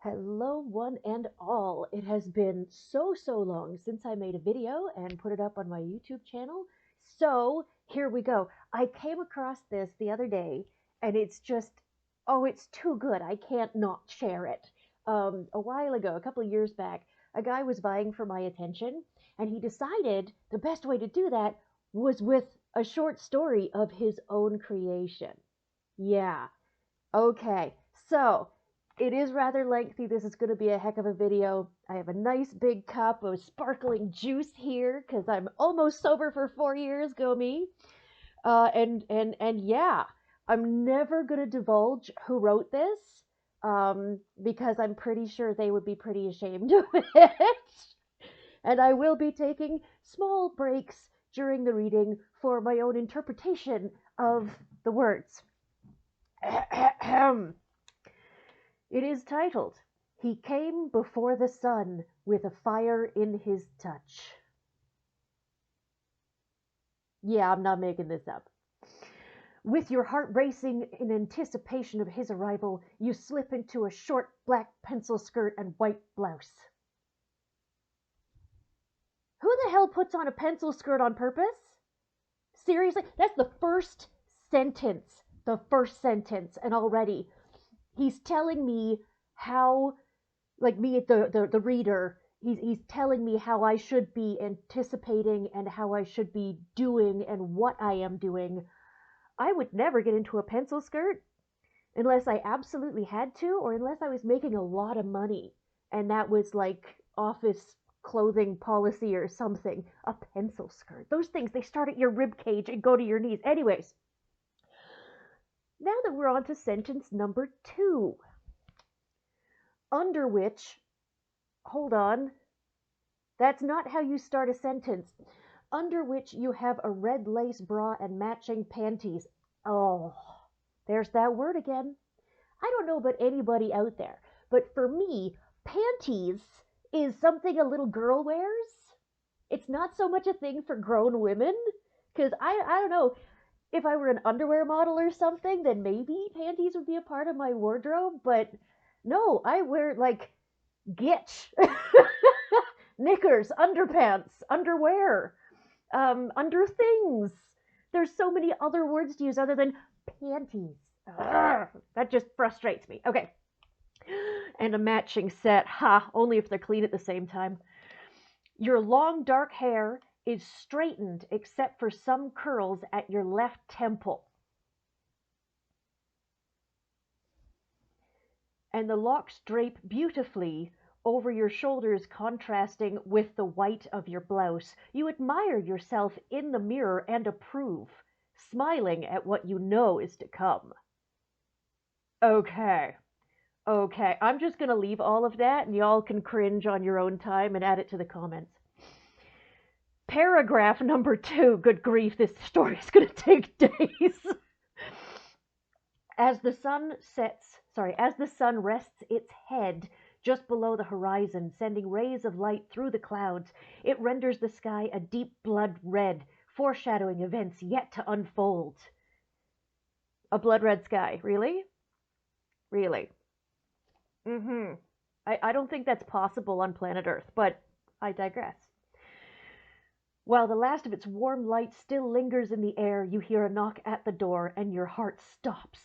Hello, one and all. It has been so long since I made a video and put it up on my YouTube channel. So here we go. I came across this the other day and it's just, oh, it's too good. I can't not share it. A while ago, a couple of years back, a guy was vying for my attention and he decided the best way to do that was with a short story of his own creation. Yeah. Okay. So it is rather lengthy. This is going to be a heck of a video. I have a nice big cup of sparkling juice here because I'm almost sober for 4 years. Go me. And yeah, I'm never going to divulge who wrote this because I'm pretty sure they would be pretty ashamed of it. And I will be taking small breaks during the reading for my own interpretation of the words. It is titled, He Came Before the Sun with a Fire in His Touch. Yeah, I'm not making this up. With your heart racing in anticipation of his arrival, you slip into a short black pencil skirt and white blouse. Who the hell puts on a pencil skirt on purpose? Seriously? That's the first sentence. The first sentence, and already he's telling me how, like me, the reader, he's telling me how I should be anticipating and how I should be doing and what I am doing. I would never get into a pencil skirt unless I absolutely had to, or unless I was making a lot of money and that was like office clothing policy or something. A pencil skirt. Those things, they start at your rib cage and go to your knees. Anyways, now that we're on to sentence number 2. Under which, hold on, that's not how you start a sentence. Under which you have a red lace bra and matching panties. Oh, there's that word again. I don't know about anybody out there, but for me, panties is something a little girl wears. It's not so much a thing for grown women, because I don't know, if I were an underwear model or something, then maybe panties would be a part of my wardrobe, but no, I wear like gitch, knickers, underpants, underwear, under things. There's so many other words to use other than panties. Ugh, that just frustrates me. Okay. And a matching set. Ha, only if they're clean at the same time. Your long dark hair is straightened except for some curls at your left temple. And the locks drape beautifully over your shoulders, contrasting with the white of your blouse. You admire yourself in the mirror and approve, smiling at what you know is to come. Okay. Okay, I'm just going to leave all of that, and y'all can cringe on your own time and add it to the comments. Paragraph number 2. Good grief, this story is going to take days. As the sun rests its head just below the horizon, sending rays of light through the clouds, it renders the sky a deep blood red, foreshadowing events yet to unfold. A blood red sky, really? Really? I don't think that's possible on planet Earth, but I digress. While the last of its warm light still lingers in the air, you hear a knock at the door, and your heart stops.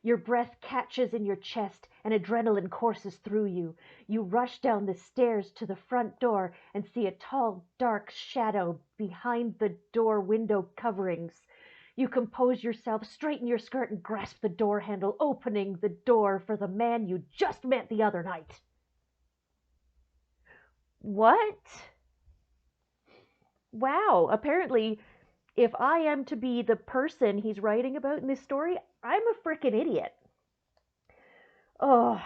Your breath catches in your chest, and adrenaline courses through you. You rush down the stairs to the front door and see a tall, dark shadow behind the door window coverings. You compose yourself, straighten your skirt, and grasp the door handle, opening the door for the man you just met the other night. What? Wow, apparently, if I am to be the person he's writing about in this story, I'm a frickin' idiot. Oh.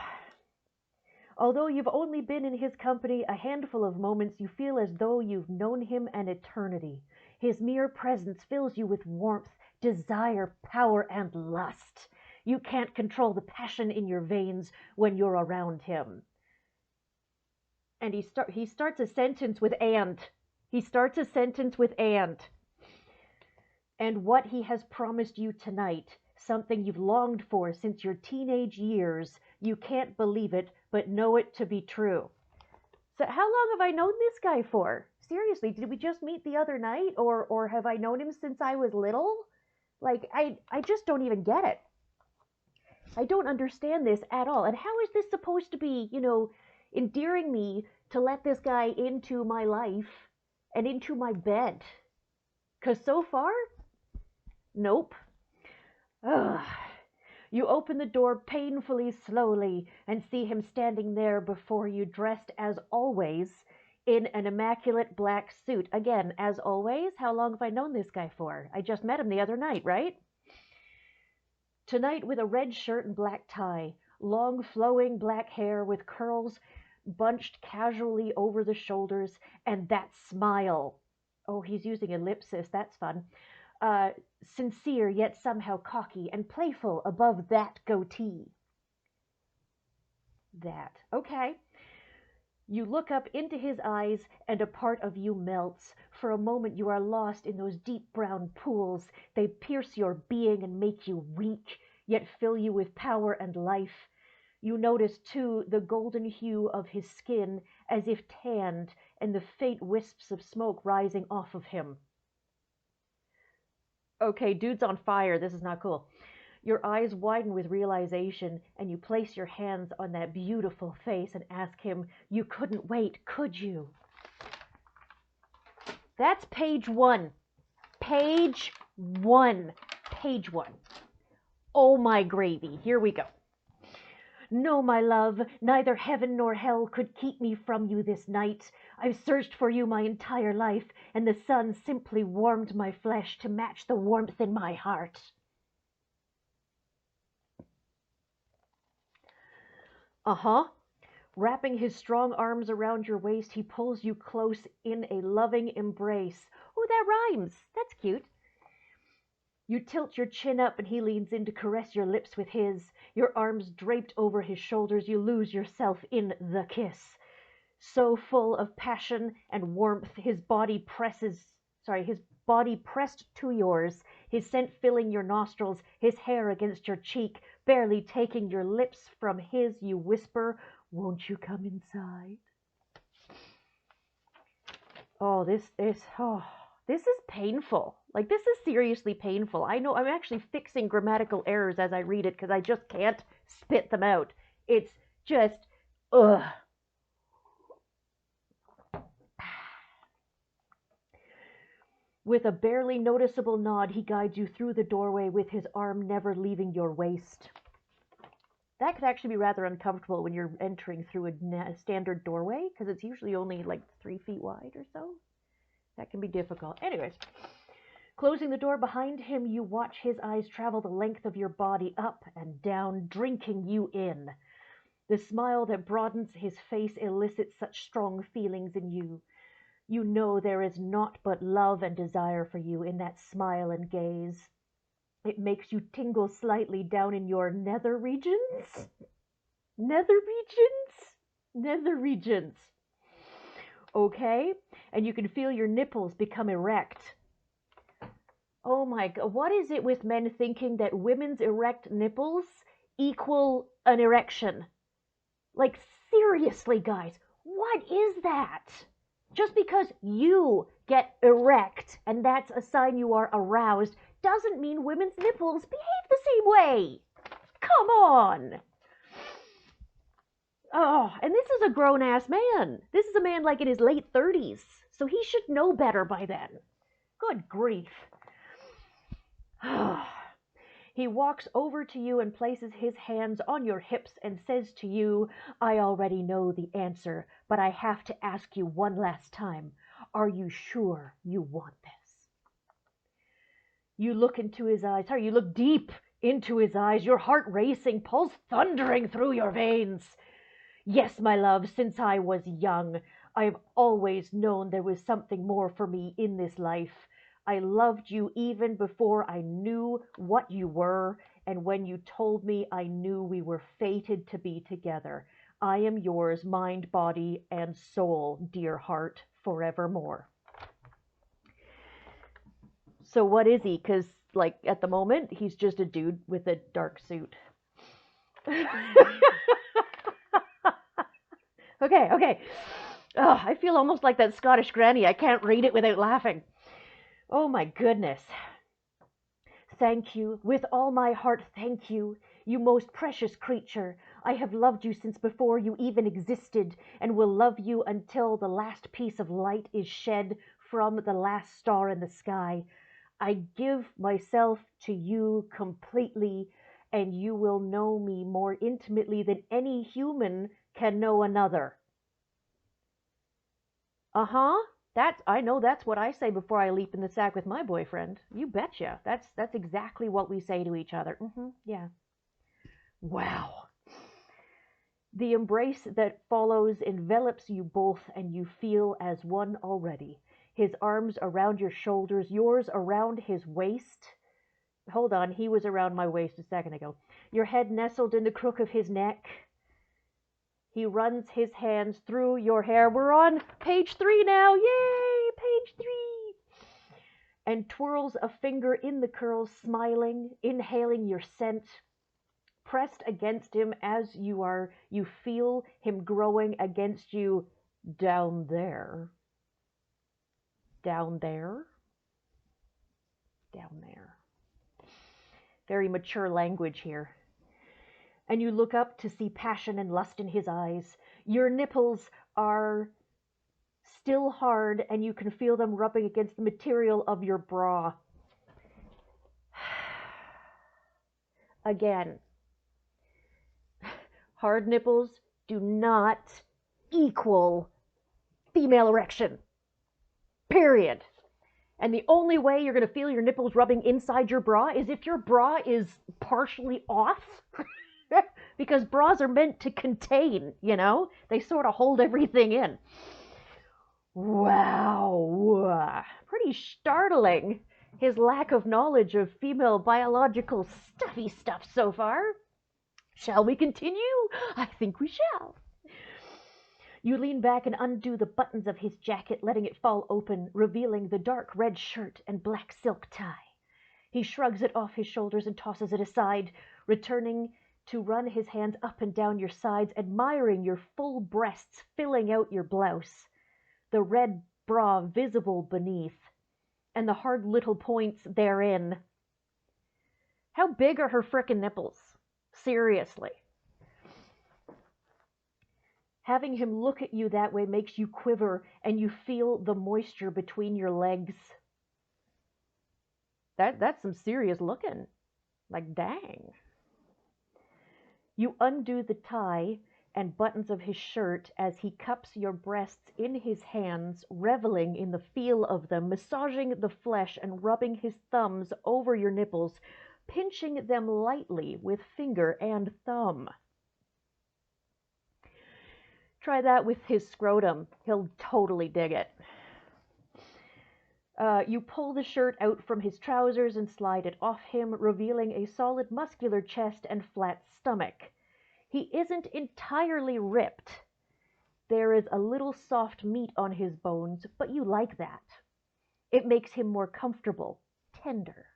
Although you've only been in his company a handful of moments, you feel as though you've known him an eternity. His mere presence fills you with warmth, desire, power, and lust. You can't control the passion in your veins when you're around him. And he starts a sentence with "and." He starts a sentence with "and." And what he has promised you tonight, something you've longed for since your teenage years, You can't believe it, but know it to be true. So how long have I known this guy for? Seriously, did we just meet the other night, or have I known him since I was little? Like, I just don't even get it. I don't understand this at all. And how is this supposed to be, endearing me to let this guy into my life and into my bed? Because so far, nope. Ugh. You open the door painfully slowly and see him standing there before you, dressed as always in an immaculate black suit. Again, as always, how long have I known this guy for? I just met him the other night, right? Tonight, with a red shirt and black tie, long flowing black hair with curls bunched casually over the shoulders, and that smile. Oh, he's using ellipsis, that's fun. Sincere yet somehow cocky and playful above that goatee. That. Okay. You look up into his eyes, and a part of you melts. For a moment you are lost in those deep brown pools. They pierce your being and make you weak, yet fill you with power and life. You notice, too, the golden hue of his skin, as if tanned, and the faint wisps of smoke rising off of him. Okay, dude's on fire. This is not cool. Your eyes widen with realization, and you place your hands on that beautiful face and ask him, you couldn't wait, could you? That's page 1. Page 1. Page 1. Oh my gravy. Here we go. No, my love, neither heaven nor hell could keep me from you this night. I've searched for you my entire life, and the sun simply warmed my flesh to match the warmth in my heart. Uh-huh. Wrapping his strong arms around your waist, he pulls you close in a loving embrace. Oh, that rhymes. That's cute. You tilt your chin up and he leans in to caress your lips with his. Your arms draped over his shoulders, you lose yourself in the kiss. So full of passion and warmth, his body pressed to yours, his scent filling your nostrils, his hair against your cheek. Barely taking your lips from his, you whisper, won't you come inside? Oh, this is painful. Like, this is seriously painful. I know I'm actually fixing grammatical errors as I read it because I just can't spit them out. It's just, ugh. With a barely noticeable nod, he guides you through the doorway with his arm never leaving your waist. That could actually be rather uncomfortable when you're entering through a standard doorway, because it's usually only like 3 feet wide or so. That can be difficult. Anyways, closing the door behind him, you watch his eyes travel the length of your body, up and down, drinking you in. The smile that broadens his face elicits such strong feelings in you. You know there is naught but love and desire for you in that smile and gaze. It makes you tingle slightly down in your nether regions. Nether regions? Nether regions. Okay? And you can feel your nipples become erect. Oh my God. What is it with men thinking that women's erect nipples equal an erection? Like, seriously, guys, what is that? Just because you get erect and that's a sign you are aroused doesn't mean women's nipples behave the same way. Come on. Oh, and this is a grown-ass man. This is a man like in his late 30s, so he should know better by then. Good grief. He walks over to you and places his hands on your hips and says to you, I already know the answer, but I have to ask you one last time. Are you sure you want this? You look into his eyes. You look deep into his eyes, your heart racing, pulse thundering through your veins. Yes, my love, since I was young, I have always known there was something more for me in this life. I loved you even before I knew what you were, and when you told me, I knew we were fated to be together. I am yours, mind, body, and soul, dear heart, forevermore. So what is he? Because, like, at the moment, he's just a dude with a dark suit. Okay, okay. Oh, I feel almost like that Scottish granny. I can't read it without laughing. Oh my goodness. Thank you, with all my heart, thank you, you most precious creature. I have loved you since before you even existed, and will love you until the last piece of light is shed from the last star in the sky. I give myself to you completely, and you will know me more intimately than any human can know another. Uh-huh. I know that's what I say before I leap in the sack with my boyfriend. You betcha. That's exactly what we say to each other. Yeah. Wow. The embrace that follows envelops you both, and you feel as one already. His arms around your shoulders, yours around his waist. Hold on, he was around my waist a second ago. Your head nestled in the crook of his neck. He runs his hands through your hair. We're on page 3 now. Yay! Page 3. And twirls a finger in the curls, smiling, inhaling your scent. Pressed against him as you feel him growing against you down there. Down there. Down there. Very mature language here. And you look up to see passion and lust in his eyes. Your nipples are still hard, and you can feel them rubbing against the material of your bra. Again, hard nipples do not equal female erection. Period. And the only way you're going to feel your nipples rubbing inside your bra is if your bra is partially off. Because bras are meant to contain, They sort of hold everything in. Wow. Pretty startling, his lack of knowledge of female biological stuffy stuff so far. Shall we continue? I think we shall. You lean back and undo the buttons of his jacket, letting it fall open, revealing the dark red shirt and black silk tie. He shrugs it off his shoulders and tosses it aside, returning to run his hands up and down your sides, admiring your full breasts filling out your blouse, the red bra visible beneath, and the hard little points therein. How big are her frickin' nipples? Seriously. Having him look at you that way makes you quiver, and you feel the moisture between your legs. That's some serious looking. Like, dang. You undo the tie and buttons of his shirt as he cups your breasts in his hands, reveling in the feel of them, massaging the flesh and rubbing his thumbs over your nipples, pinching them lightly with finger and thumb. Try that with his scrotum. He'll totally dig it. You pull the shirt out from his trousers and slide it off him, revealing a solid muscular chest and flat stomach. He isn't entirely ripped. There is a little soft meat on his bones, but you like that. It makes him more comfortable, tender.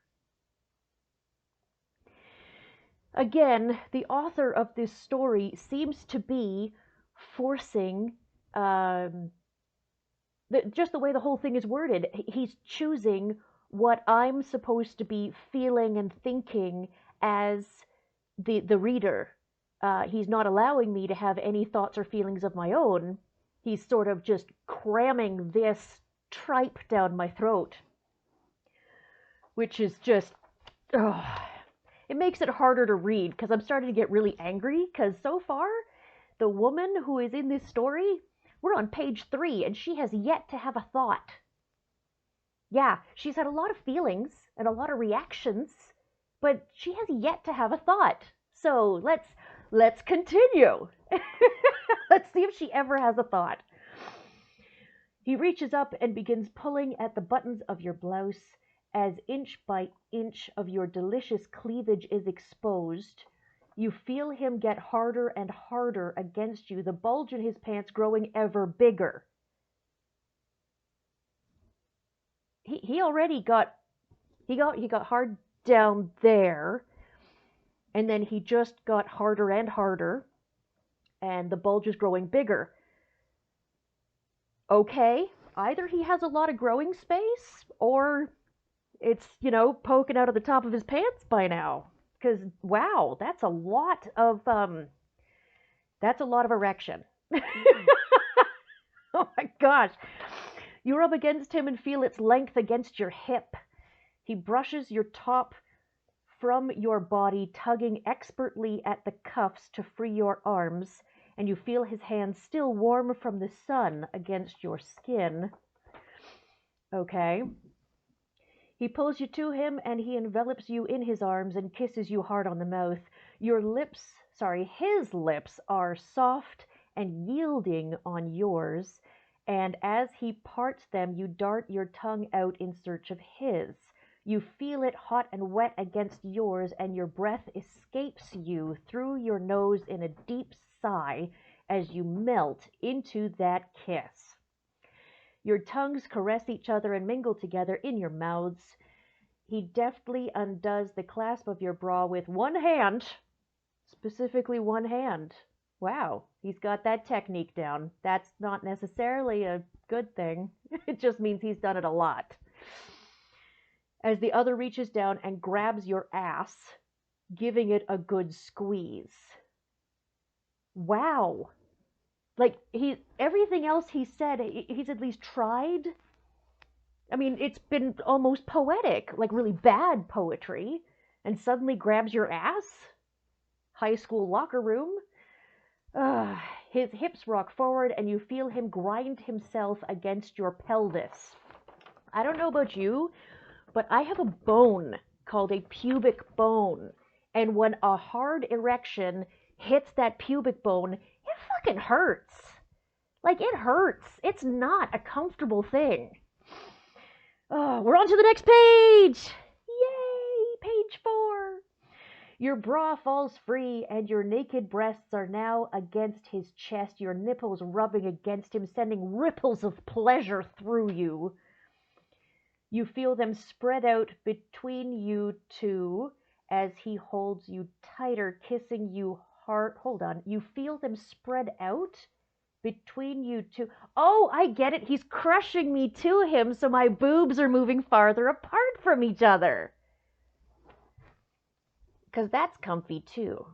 Again, the author of this story seems to be forcing just the way the whole thing is worded. He's choosing what I'm supposed to be feeling and thinking as the reader. He's not allowing me to have any thoughts or feelings of my own. He's sort of just cramming this tripe down my throat, which is just, it makes it harder to read because I'm starting to get really angry because so far, the woman who is in this story, we're on page 3 and she has yet to have a thought. Yeah, she's had a lot of feelings and a lot of reactions, but she has yet to have a thought. So let's continue. Let's see if she ever has a thought. He reaches up and begins pulling at the buttons of your blouse as inch by inch of your delicious cleavage is exposed. You feel him get harder and harder against you, the bulge in his pants growing ever bigger. He already got hard down there. And then he just got harder and harder, and the bulge is growing bigger. Okay, either he has a lot of growing space, or it's, poking out of the top of his pants by now. Because, wow, that's a lot of erection. Oh my gosh. You rub against him and feel its length against your hip. He brushes your top from your body, tugging expertly at the cuffs to free your arms, and you feel his hands still warm from the sun against your skin. Okay. He pulls you to him and he envelops you in his arms and kisses you hard on the mouth. His lips are soft and yielding on yours, and as he parts them, you dart your tongue out in search of his. You feel it hot and wet against yours, and your breath escapes you through your nose in a deep sigh as you melt into that kiss. Your tongues caress each other and mingle together in your mouths. He deftly undoes the clasp of your bra with one hand, specifically one hand. Wow, he's got that technique down. That's not necessarily a good thing. It just means he's done it a lot. As the other reaches down and grabs your ass, giving it a good squeeze. Wow. Like, everything else he said, he's at least tried. I mean, it's been almost poetic, like really bad poetry, and suddenly grabs your ass? High school locker room? His hips rock forward and you feel him grind himself against your pelvis. I don't know about you, but I have a bone called a pubic bone. And when a hard erection hits that pubic bone, it fucking hurts. Like, it hurts. It's not a comfortable thing. Oh, we're on to the next page. Yay, page 4. Your bra falls free and your naked breasts are now against his chest, your nipples rubbing against him, sending ripples of pleasure through you. You feel them spread out between you two as he holds you tighter, kissing you hard. Hold on. You feel them spread out between you two. Oh, I get it. He's crushing me to him, so my boobs are moving farther apart from each other. Because that's comfy too.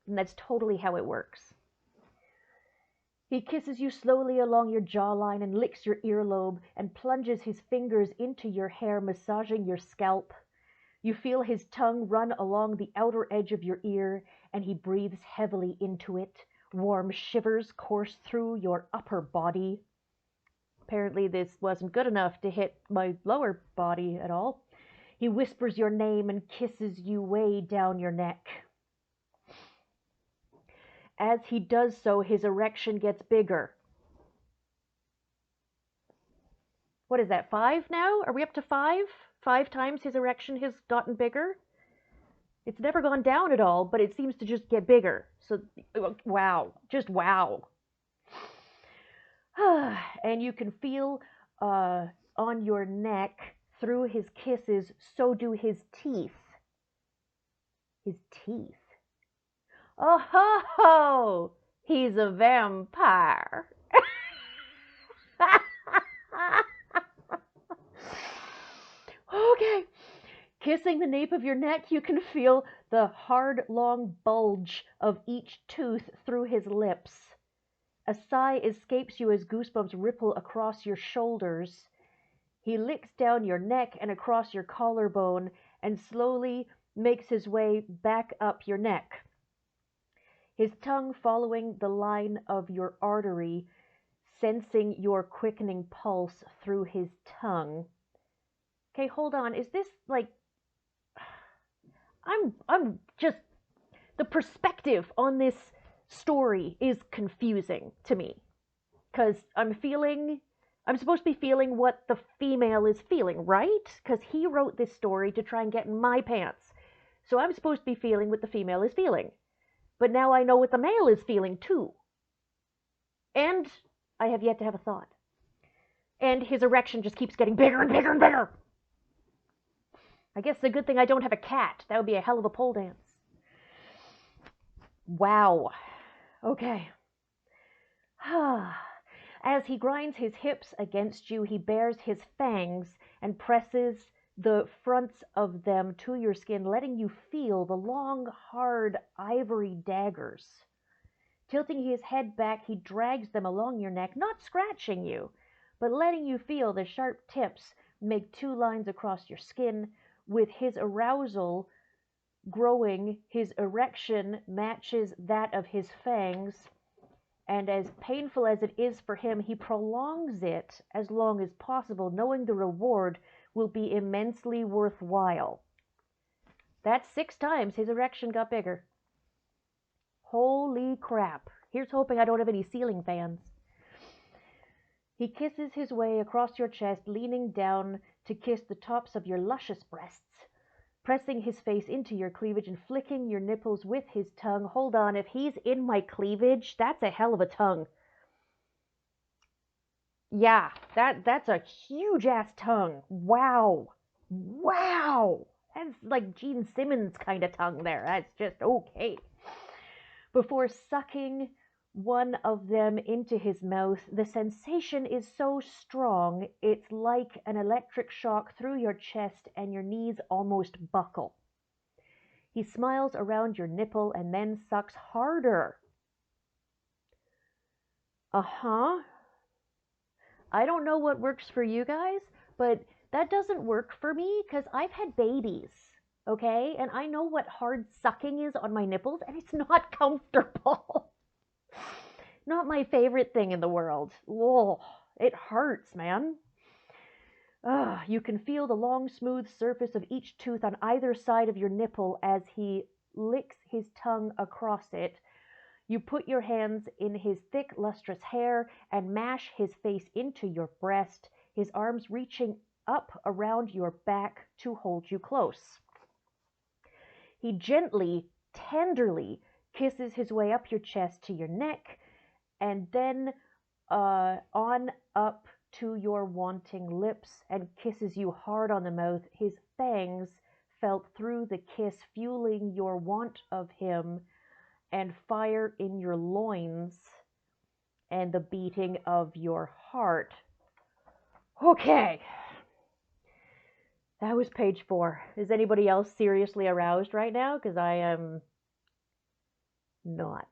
And that's totally how it works. He kisses you slowly along your jawline and licks your earlobe and plunges his fingers into your hair, massaging your scalp. You feel his tongue run along the outer edge of your ear, and he breathes heavily into it. Warm shivers course through your upper body. Apparently this wasn't good enough to hit my lower body at all. He whispers your name and kisses you way down your neck. As he does so, his erection gets bigger. What is that, 5 now? Are we up to 5? 5 times his erection has gotten bigger? It's never gone down at all, but it seems to just get bigger. So, wow. Just wow. And you can feel on your neck, through his kisses, so do his teeth. His teeth. Oh ho ho! He's a vampire. Okay. Kissing the nape of your neck, you can feel the hard, long bulge of each tooth through his lips. A sigh escapes you as goosebumps ripple across your shoulders. He licks down your neck and across your collarbone and slowly makes his way back up your neck. His tongue following the line of your artery, sensing your quickening pulse through his tongue. Okay, hold on. Is this like... I'm just... The perspective on this story is confusing to me. Because I'm supposed to be feeling what the female is feeling, right? Because he wrote this story to try and get in my pants. So I'm supposed to be feeling what the female is feeling. But now I know what the male is feeling too. And I have yet to have a thought. And his erection just keeps getting bigger and bigger and bigger. I guess it's a good thing I don't have a cat. That would be a hell of a pole dance. Wow. Okay. As he grinds his hips against you, he bares his fangs and presses the fronts of them to your skin, letting you feel the long, hard ivory daggers. Tilting his head back, he drags them along your neck, not scratching you, but letting you feel the sharp tips make two lines across your skin. With his arousal growing, his erection matches that of his fangs, and as painful as it is for him, he prolongs it as long as possible, knowing the reward will be immensely worthwhile. That's 6 times his erection got bigger. Holy crap. Here's hoping I don't have any ceiling fans. He kisses his way across your chest, leaning down to kiss the tops of your luscious breasts, pressing his face into your cleavage and flicking your nipples with his tongue. Hold on, if he's in my cleavage, that's a hell of a tongue. Yeah, that's a huge ass tongue. Wow. Wow. That's like Gene Simmons kind of tongue there. That's just okay. Before sucking one of them into his mouth, the sensation is so strong, it's like an electric shock through your chest and your knees almost buckle. He smiles around your nipple and then sucks harder. Uh-huh. I don't know what works for you guys, but that doesn't work for me because I've had babies, okay? And I know what hard sucking is on my nipples, and it's not comfortable. Not my favorite thing in the world. Whoa, it hurts, man. You can feel the long, smooth surface of each tooth on either side of your nipple as he licks his tongue across it. You put your hands in his thick, lustrous hair and mash his face into your breast, his arms reaching up around your back to hold you close. He gently, tenderly kisses his way up your chest to your neck, and then on up to your wanting lips and kisses you hard on the mouth. His fangs felt through the kiss, fueling your want of him and fire in your loins and the beating of your heart. Okay. That was page 4. Is anybody else seriously aroused right now? Because I am not.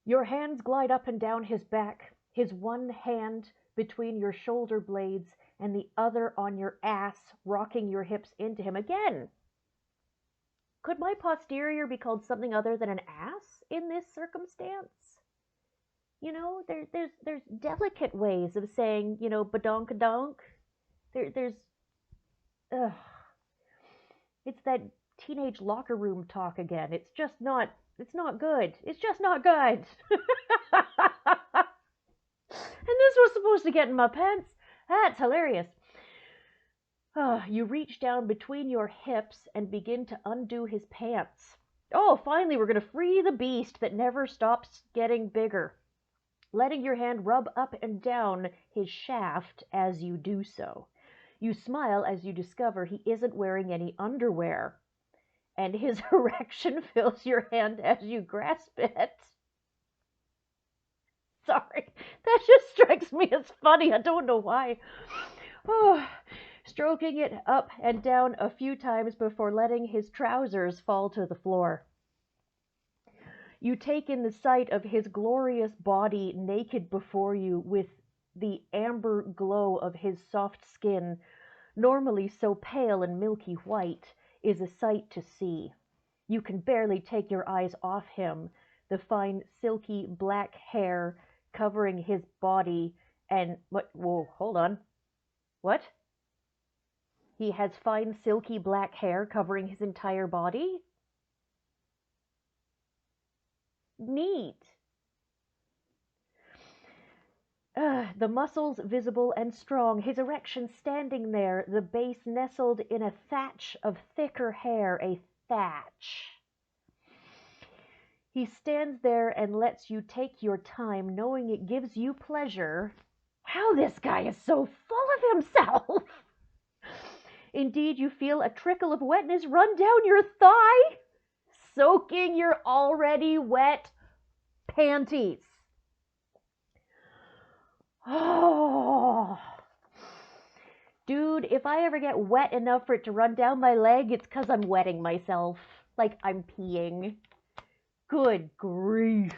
Your hands glide up and down his back, his one hand between your shoulder blades and the other on your ass, rocking your hips into him. Again, could my posterior be called something other than an ass in this circumstance? You know, there's delicate ways of saying, you know, badonkadonk. There's, it's that teenage locker room talk again. It's not good. It's just not good. And this was supposed to get in my pants. That's hilarious. You reach down between your hips and begin to undo his pants. Oh, finally, we're going to free the beast that never stops getting bigger. Letting your hand rub up and down his shaft as you do so. You smile as you discover he isn't wearing any underwear, and his erection fills your hand as you grasp it. Sorry, that just strikes me as funny. I don't know why. Stroking it up and down a few times before letting his trousers fall to the floor. You take in the sight of his glorious body naked before you, with the amber glow of his soft skin, normally so pale and milky white, is a sight to see. You can barely take your eyes off him, the fine silky black hair covering his body, and what? Whoa, hold on. What? He has fine silky black hair covering his entire body? Neat. The muscles visible and strong, his erection standing there, the base nestled in a thatch of thicker hair, a thatch. He stands there and lets you take your time, knowing it gives you pleasure. How this guy is so full of himself! Indeed, you feel a trickle of wetness run down your thigh, soaking your already wet panties. Oh, dude, if I ever get wet enough for it to run down my leg, it's because I'm wetting myself. Like I'm peeing. Good grief.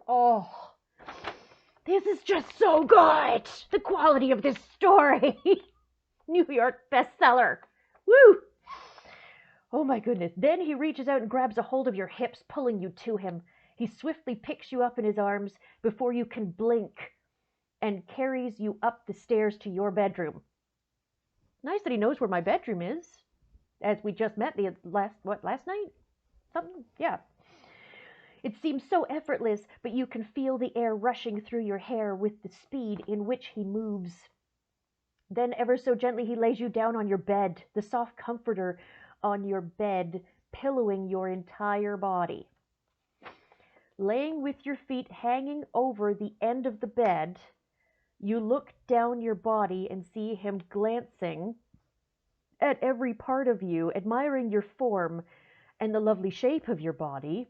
Oh, this is just so good. The quality of this story. New York bestseller. Woo! Oh my goodness. Then he reaches out and grabs a hold of your hips, pulling you to him. He swiftly picks you up in his arms before you can blink and carries you up the stairs to your bedroom. Nice that he knows where my bedroom is, as we just met the last night? Something? Yeah. It seems so effortless, but you can feel the air rushing through your hair with the speed in which he moves. Then ever so gently he lays you down on your bed, the soft comforter on your bed, pillowing your entire body. Laying with your feet hanging over the end of the bed, you look down your body and see him glancing at every part of you, admiring your form and the lovely shape of your body.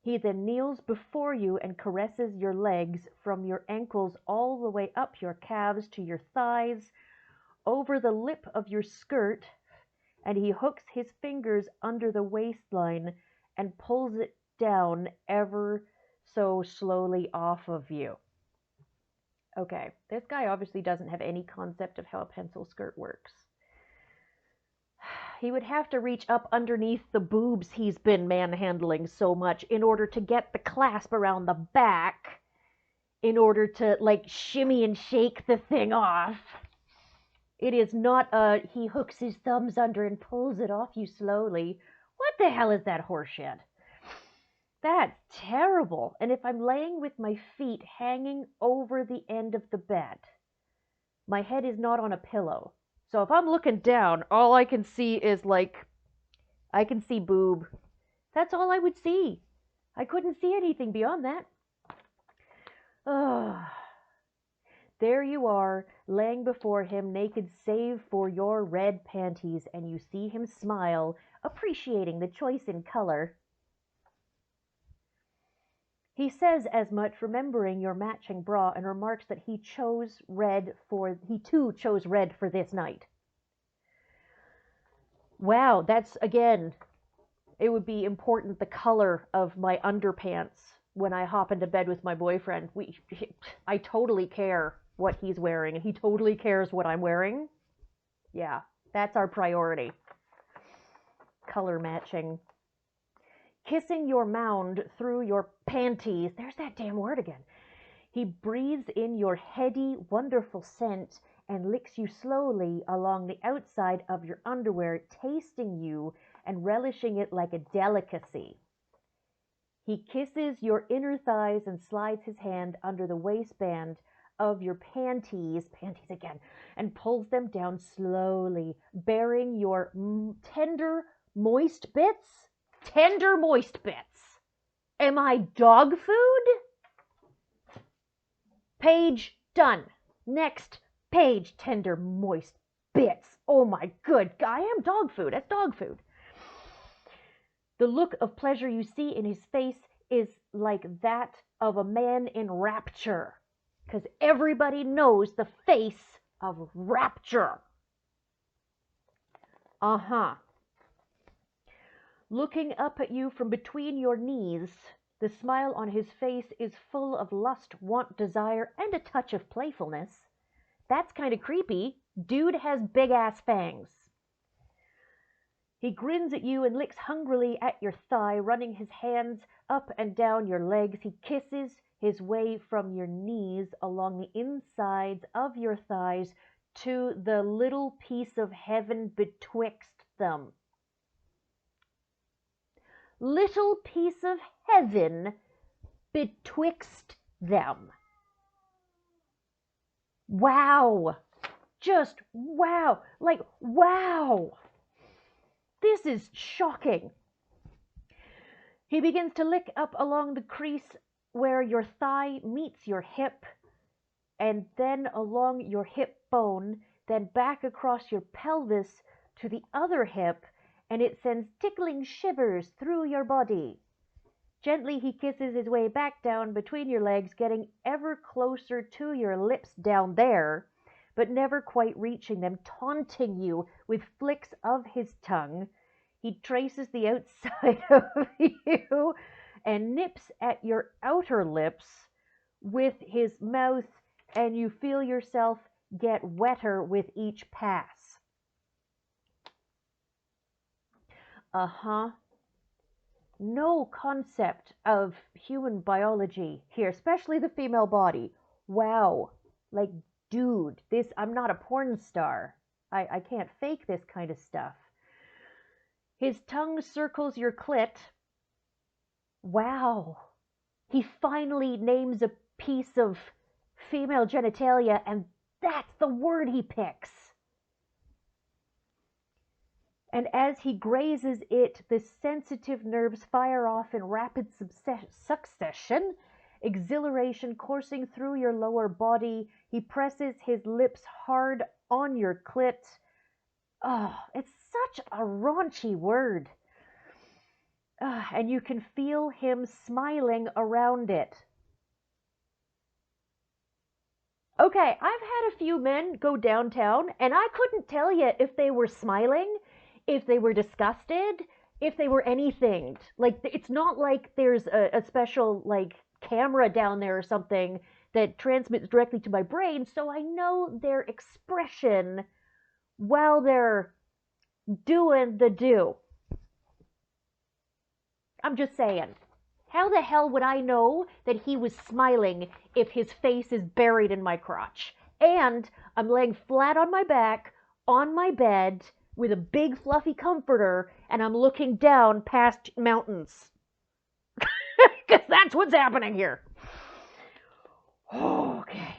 He then kneels before you and caresses your legs from your ankles all the way up your calves to your thighs, over the lip of your skirt, and he hooks his fingers under the waistline and pulls it down ever so slowly off of you. Okay, this guy obviously doesn't have any concept of how a pencil skirt works. He would have to reach up underneath the boobs he's been manhandling so much in order to get the clasp around the back, in order to, like, shimmy and shake the thing off. It is not a, he hooks his thumbs under and pulls it off you slowly. What the hell is that horseshit? That's terrible. And if I'm laying with my feet hanging over the end of the bed, my head is not on a pillow. So if I'm looking down, all I can see is, like, I can see boob. That's all I would see. I couldn't see anything beyond that. Ugh. There you are, laying before him naked save for your red panties, and you see him smile, appreciating the choice in color. He says as much, remembering your matching bra, and remarks that he too chose red for this night. Wow, that's, again, it would be important, the color of my underpants when I hop into bed with my boyfriend. I totally care what he's wearing, and he totally cares what I'm wearing. Yeah, that's our priority. Color matching. Kissing your mound through your panties. There's that damn word again. He breathes in your heady, wonderful scent and licks you slowly along the outside of your underwear, tasting you and relishing it like a delicacy. He kisses your inner thighs and slides his hand under the waistband of your panties again, and pulls them down slowly, bearing your tender, moist bits. Tender, moist bits. Am I dog food? Page done. Next page, tender, moist bits. Oh my good God, I am dog food. That's dog food. The look of pleasure you see in his face is like that of a man in rapture, because everybody knows the face of rapture. Uh-huh. Looking up at you from between your knees, the smile on his face is full of lust, want, desire, and a touch of playfulness. That's kind of creepy. Dude has big-ass fangs. He grins at you and licks hungrily at your thigh, running his hands up and down your legs. He kisses his way from your knees along the insides of your thighs to the little piece of heaven betwixt them. Little piece of heaven betwixt them. Wow. Just wow. Like, wow. This is shocking. He begins to lick up along the crease where your thigh meets your hip, and then along your hip bone. then back across your pelvis to the other hip, and it sends tickling shivers through your body. Gently he kisses his way back down between your legs, getting ever closer to your lips down there, but never quite reaching them, taunting you with flicks of his tongue. He traces the outside of you and nips at your outer lips with his mouth, and you feel yourself get wetter with each pass. No concept of human biology here, especially the female body. Wow. Like, dude, I'm not a porn star. I can't fake this kind of stuff. His tongue circles your clit. Wow. He finally names a piece of female genitalia, and that's the word he picks. And as he grazes it, the sensitive nerves fire off in rapid succession, exhilaration coursing through your lower body. He presses his lips hard on your clit. Oh, it's such a raunchy word. And you can feel him smiling around it. Okay, I've had a few men go downtown, and I couldn't tell you if they were smiling, if they were disgusted, if they were anything. Like, it's not like there's a special, like, camera down there or something that transmits directly to my brain, so I know their expression while they're doing the do. I'm just saying. How the hell would I know that he was smiling if his face is buried in my crotch? And I'm laying flat on my back, on my bed, with a big fluffy comforter, and I'm looking down past mountains. Because that's what's happening here. Okay.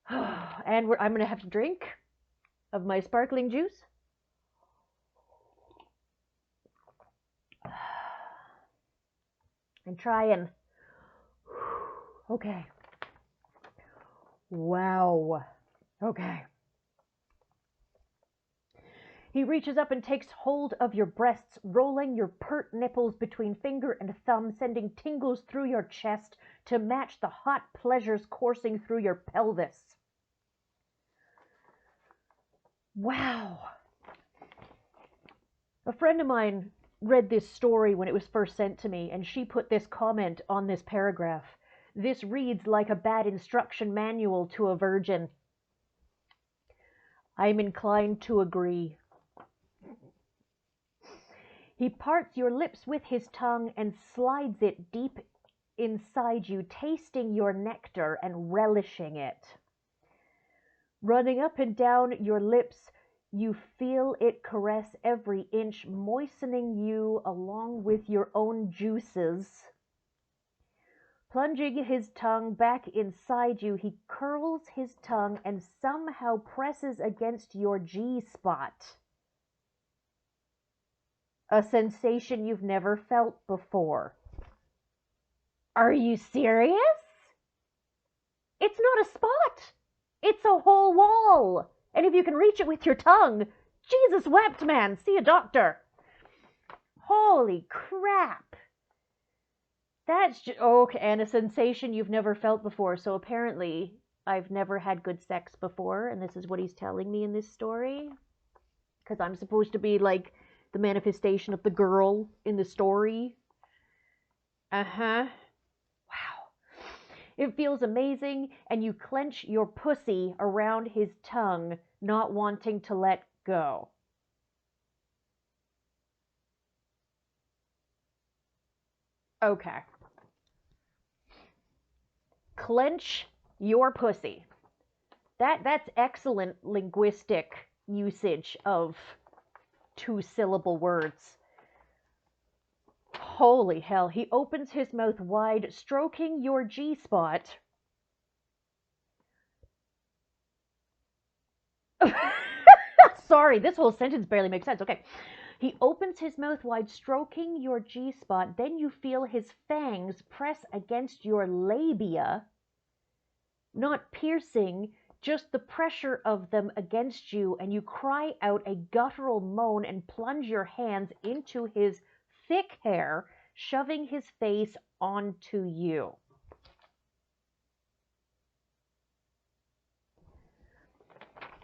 And I'm going to have to drink of my sparkling juice. And try and... Okay. Wow. Okay. He reaches up and takes hold of your breasts, rolling your pert nipples between finger and thumb, sending tingles through your chest to match the hot pleasures coursing through your pelvis. Wow. A friend of mine read this story when it was first sent to me, and she put this comment on this paragraph. This reads like a bad instruction manual to a virgin. I'm inclined to agree. He parts your lips with his tongue and slides it deep inside you, tasting your nectar and relishing it. Running up and down your lips, you feel it caress every inch, moistening you along with your own juices. Plunging his tongue back inside you, he curls his tongue and somehow presses against your G-spot. A sensation you've never felt before. Are you serious? It's not a spot. It's a whole wall. And if you can reach it with your tongue, Jesus wept, man. See a doctor. Holy crap. That's just, okay, and a sensation you've never felt before. So apparently I've never had good sex before, and this is what he's telling me in this story. Because I'm supposed to be like the manifestation of the girl in the story. Wow. It feels amazing, and you clench your pussy around his tongue, not wanting to let go. Okay. Clench your pussy. That's excellent linguistic usage of two-syllable words. Holy hell. He opens his mouth wide, stroking your G-spot. Sorry, this whole sentence barely makes sense. Okay. He opens his mouth wide, stroking your G-spot. Then you feel his fangs press against your labia, not piercing, just the pressure of them against you, and you cry out a guttural moan and plunge your hands into his thick hair, shoving his face onto you.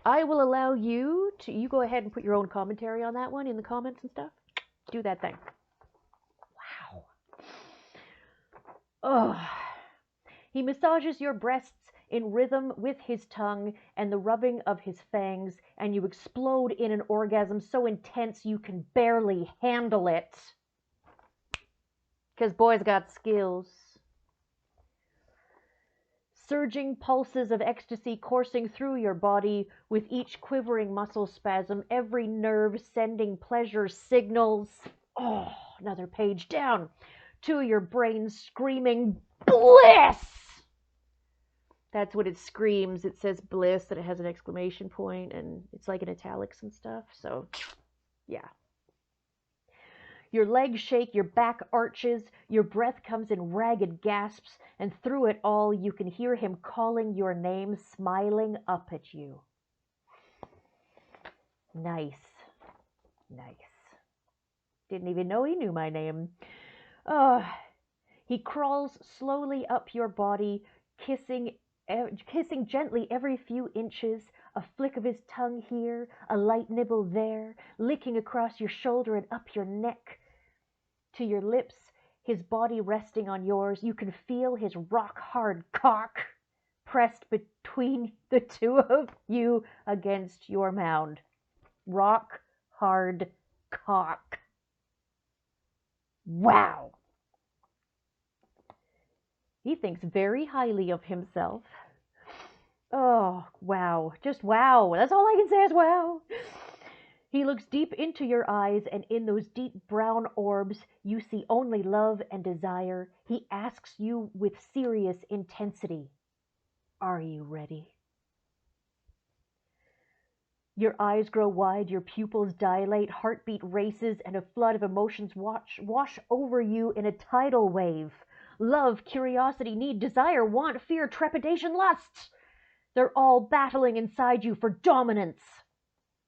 I will allow you go ahead and put your own commentary on that one in the comments and stuff. Do that thing. Wow. Oh. He massages your breasts in rhythm with his tongue and the rubbing of his fangs, and you explode in an orgasm so intense you can barely handle it. Because boys got skills. Surging pulses of ecstasy coursing through your body with each quivering muscle spasm, every nerve sending pleasure signals, oh, another page down, to your brain screaming, bliss! That's what it screams. It says bliss, and it has an exclamation point, and it's like in italics and stuff, so yeah. Your legs shake, your back arches, your breath comes in ragged gasps, and through it all you can hear him calling your name, smiling up at you. Nice. Nice. Didn't even know he knew my name. He crawls slowly up your body, kissing gently every few inches, a flick of his tongue here, a light nibble there, licking across your shoulder and up your neck to your lips, his body resting on yours. You can feel his rock-hard cock pressed between the two of you against your mound. Rock-hard cock. Wow. He thinks very highly of himself. Oh, wow. Just wow. That's all I can say is wow. He looks deep into your eyes, and in those deep brown orbs, you see only love and desire. He asks you with serious intensity, "Are you ready?" Your eyes grow wide, your pupils dilate, heartbeat races, and a flood of emotions wash over you in a tidal wave. Love, curiosity, need, desire, want, fear, trepidation, lust. They're all battling inside you for dominance.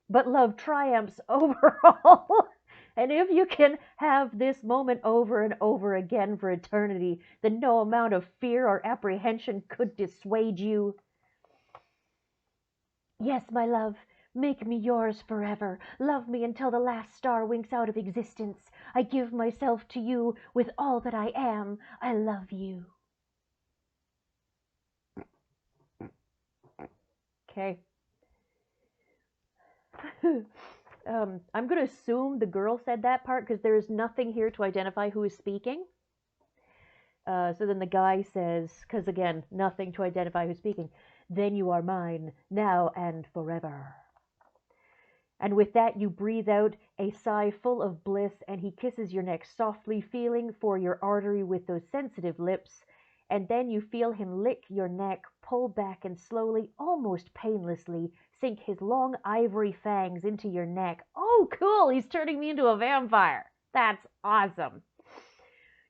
But love triumphs over all. And if you can have this moment over and over again for eternity, then no amount of fear or apprehension could dissuade you. Yes, my love, make me yours forever. Love me until the last star winks out of existence. I give myself to you with all that I am. I love you. Okay. I'm going to assume the girl said that part because there is nothing here to identify who is speaking. So then the guy says, because again, nothing to identify who's speaking, "Then you are mine, now and forever." And with that, you breathe out a sigh full of bliss, and he kisses your neck softly, feeling for your artery with those sensitive lips. And then you feel him lick your neck, pull back, and slowly, almost painlessly, sink his long ivory fangs into your neck. Oh, cool! He's turning me into a vampire. That's awesome.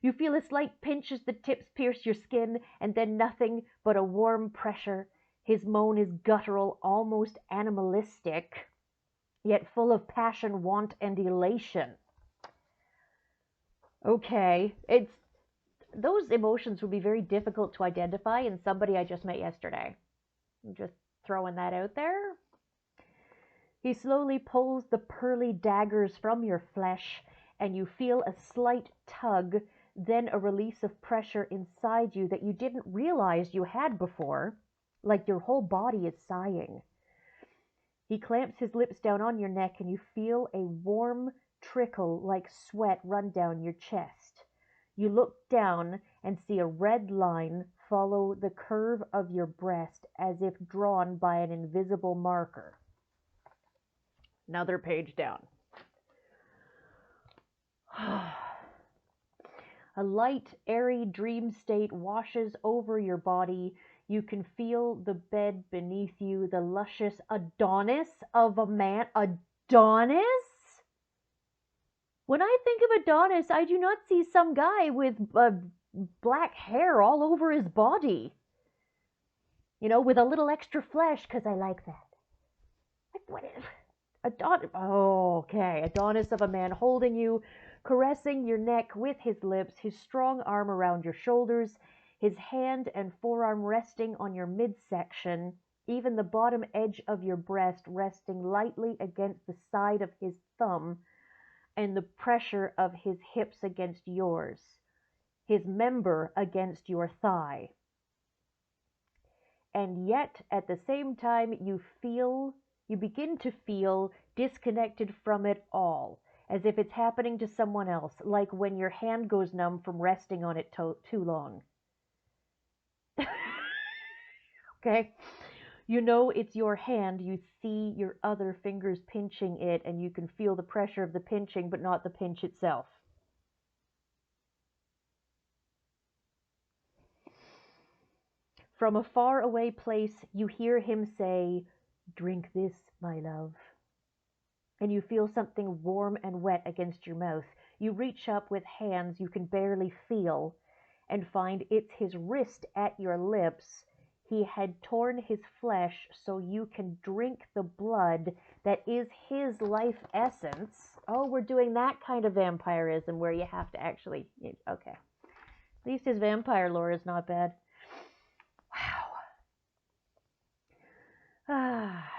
You feel a slight pinch as the tips pierce your skin, and then nothing but a warm pressure. His moan is guttural, almost animalistic, yet full of passion, want, and elation. Okay, those emotions would be very difficult to identify in somebody I just met yesterday. I'm just throwing that out there. He slowly pulls the pearly daggers from your flesh, and you feel a slight tug, then a release of pressure inside you that you didn't realize you had before, like your whole body is sighing. He clamps his lips down on your neck, and you feel a warm trickle like sweat run down your chest. You look down and see a red line follow the curve of your breast as if drawn by an invisible marker. Another page down. A light, airy dream state washes over your body. You can feel the bed beneath you, the luscious Adonis of a man. Adonis? When I think of Adonis, I do not see some guy with black hair all over his body. You know, with a little extra flesh, because I like that. Like, what is... Oh, okay. Adonis of a man holding you, caressing your neck with his lips, his strong arm around your shoulders, his hand and forearm resting on your midsection, even the bottom edge of your breast resting lightly against the side of his thumb, and the pressure of his hips against yours, his member against your thigh. And yet, at the same time, you begin to feel disconnected from it all, as if it's happening to someone else, like when your hand goes numb from resting on it too long. Okay? You know it's your hand, you see your other fingers pinching it, and you can feel the pressure of the pinching, but not the pinch itself. From a far away place, you hear him say, "Drink this, my love." And you feel something warm and wet against your mouth. You reach up with hands you can barely feel and find it's his wrist at your lips. He had torn his flesh so you can drink the blood that is his life essence. Oh, we're doing that kind of vampirism where you have to actually... Okay. At least his vampire lore is not bad. Wow. Ah.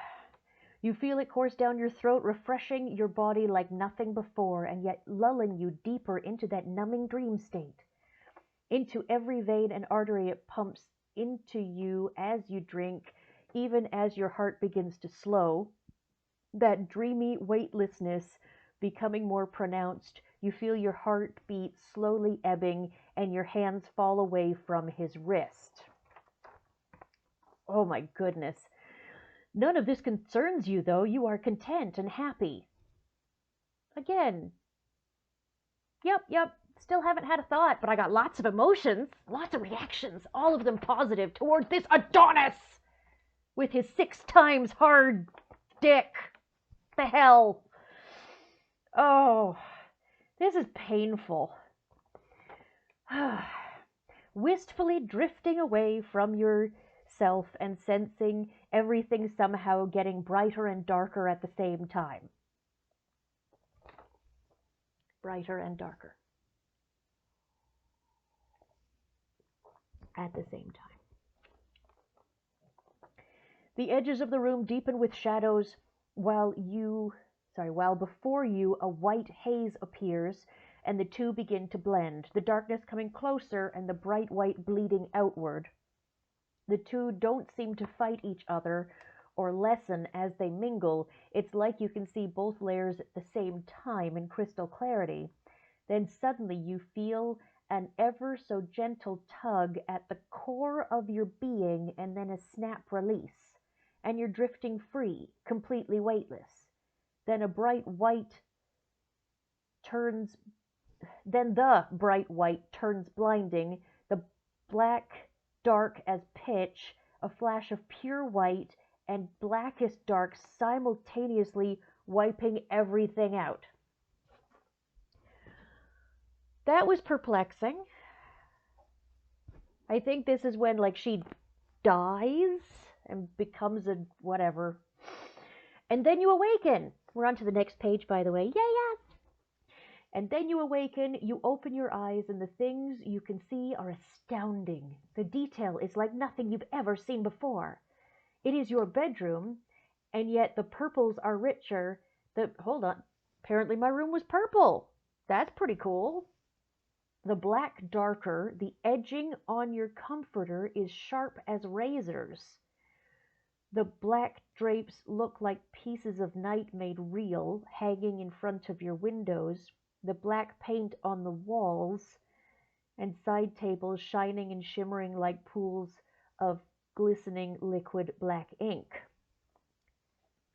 You feel it course down your throat, refreshing your body like nothing before, and yet lulling you deeper into that numbing dream state. Into every vein and artery it pumps into you as you drink, even as your heart begins to slow. That dreamy weightlessness becoming more pronounced, you feel your heartbeat slowly ebbing, and your hands fall away from his wrist. Oh my goodness. None of this concerns you, though. You are content and happy. Again, yep, still haven't had a thought, but I got lots of emotions, lots of reactions, all of them positive towards this Adonis with his 6 times hard dick. The hell. Oh, this is painful. Wistfully drifting away from yourself and sensing everything somehow getting brighter and darker at the same time. Brighter and darker. At the same time. The edges of the room deepen with shadows while before you a white haze appears and the two begin to blend, the darkness coming closer and the bright white bleeding outward. The two don't seem to fight each other or lessen as they mingle. It's like you can see both layers at the same time in crystal clarity. Then suddenly you feel an ever so gentle tug at the core of your being and then a snap release. And you're drifting free, completely weightless. Then the bright white turns blinding, the black dark as pitch, a flash of pure white and blackest dark simultaneously wiping everything out. That was perplexing. I think this is when, like, she dies and becomes a whatever. And then you awaken. We're on to the next page, by the way. Yeah. And then you awaken, you open your eyes, and the things you can see are astounding. The detail is like nothing you've ever seen before. It is your bedroom, and yet the purples are richer. Hold on. Apparently my room was purple. That's pretty cool. The black darker, the edging on your comforter is sharp as razors. The black drapes look like pieces of night made real, hanging in front of your windows. The black paint on the walls and side tables shining and shimmering like pools of glistening liquid black ink.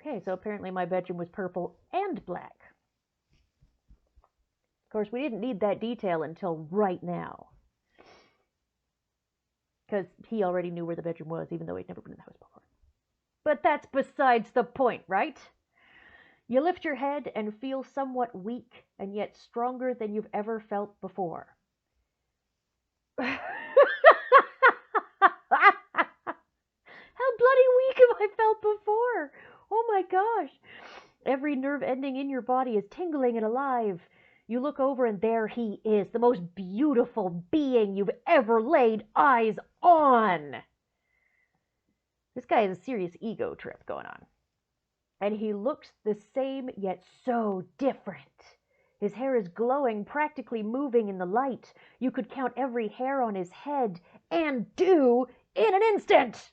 Okay, so apparently my bedroom was purple and black. Of course, we didn't need that detail until right now. Because he already knew where the bedroom was, even though he'd never been in the house before. But that's besides the point, right? You lift your head and feel somewhat weak and yet stronger than you've ever felt before. I felt before. Oh my gosh. Every nerve ending in your body is tingling and alive. You look over and there he is, the most beautiful being you've ever laid eyes on. This guy has a serious ego trip going on. And he looks the same yet so different. His hair is glowing, practically moving in the light. You could count every hair on his head, and do in an instant.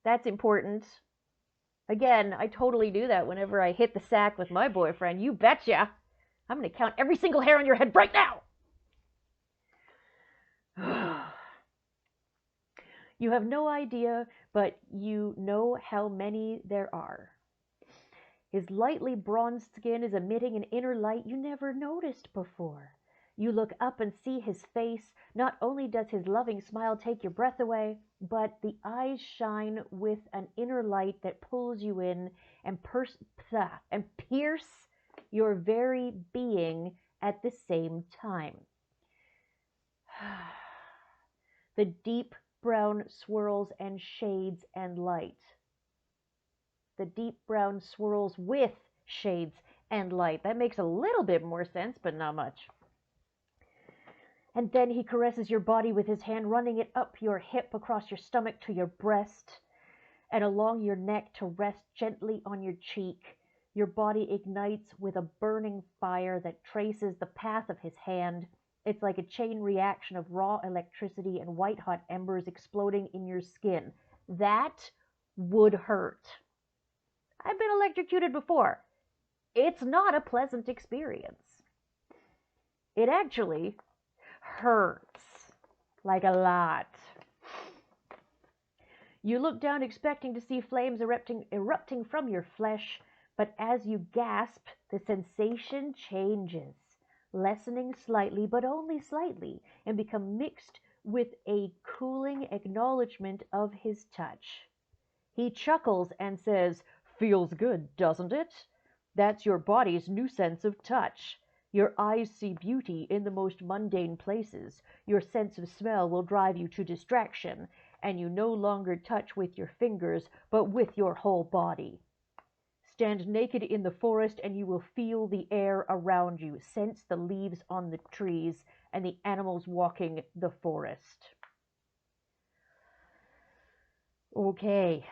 That's important. Again, I totally do that whenever I hit the sack with my boyfriend. You betcha. I'm going to count every single hair on your head right now. You have no idea, but you know how many there are. His lightly bronzed skin is emitting an inner light you never noticed before. You look up and see his face. Not only does his loving smile take your breath away, but the eyes shine with an inner light that pulls you in and pierce your very being at the same time. The deep brown swirls and shades and light. The deep brown swirls with shades and light. That makes a little bit more sense, but not much. And then he caresses your body with his hand, running it up your hip, across your stomach to your breast, and along your neck to rest gently on your cheek. Your body ignites with a burning fire that traces the path of his hand. It's like a chain reaction of raw electricity and white-hot embers exploding in your skin. That would hurt. I've been electrocuted before. It's not a pleasant experience. It actually hurts, like a lot. You look down expecting to see flames erupting from your flesh, but as you gasp, the sensation changes, lessening slightly, but only slightly, and become mixed with a cooling acknowledgement of his touch. He chuckles and says, "Feels good, doesn't it? That's your body's new sense of touch. Your eyes see beauty in the most mundane places. Your sense of smell will drive you to distraction, and you no longer touch with your fingers, but with your whole body. Stand naked in the forest, and you will feel the air around you, sense the leaves on the trees, and the animals walking the forest." Okay.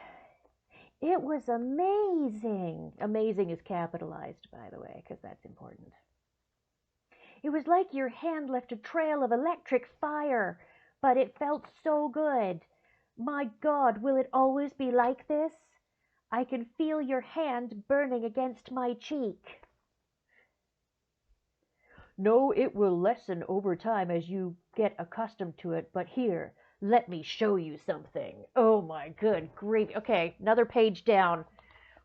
It was amazing. Amazing is capitalized, by the way, because that's important. It was like your hand left a trail of electric fire, but it felt so good. My God, will it always be like this? I can feel your hand burning against my cheek. No, it will lessen over time as you get accustomed to it, but here, let me show you something. Oh my good grief. Okay, another page down.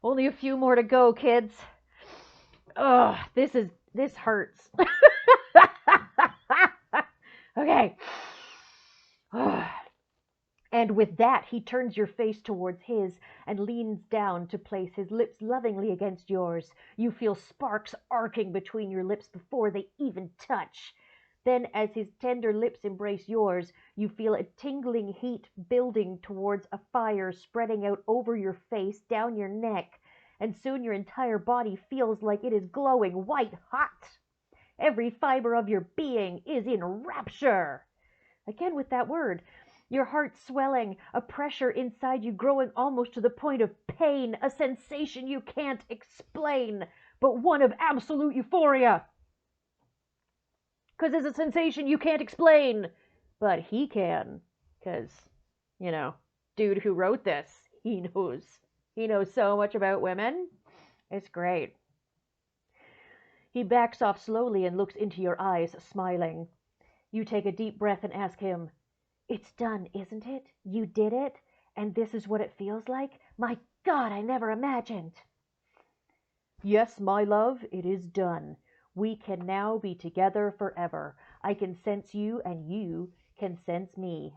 Only a few more to go, kids. Ugh, this hurts. Okay. And with that, he turns your face towards his and leans down to place his lips lovingly against yours. You feel sparks arcing between your lips before they even touch. Then, as his tender lips embrace yours, you feel a tingling heat building towards a fire spreading out over your face, down your neck, and soon your entire body feels like it is glowing white hot. Every fiber of your being is in rapture. Again with that word. Your heart swelling, a pressure inside you growing almost to the point of pain, a sensation you can't explain, but one of absolute euphoria. Because it's a sensation you can't explain, but he can. Because, dude who wrote this, he knows so much about women. It's great. He backs off slowly and looks into your eyes, smiling. You take a deep breath and ask him, "It's done, isn't it? You did it? And this is what it feels like? My God, I never imagined." "Yes, my love, it is done. We can now be together forever. I can sense you and you can sense me."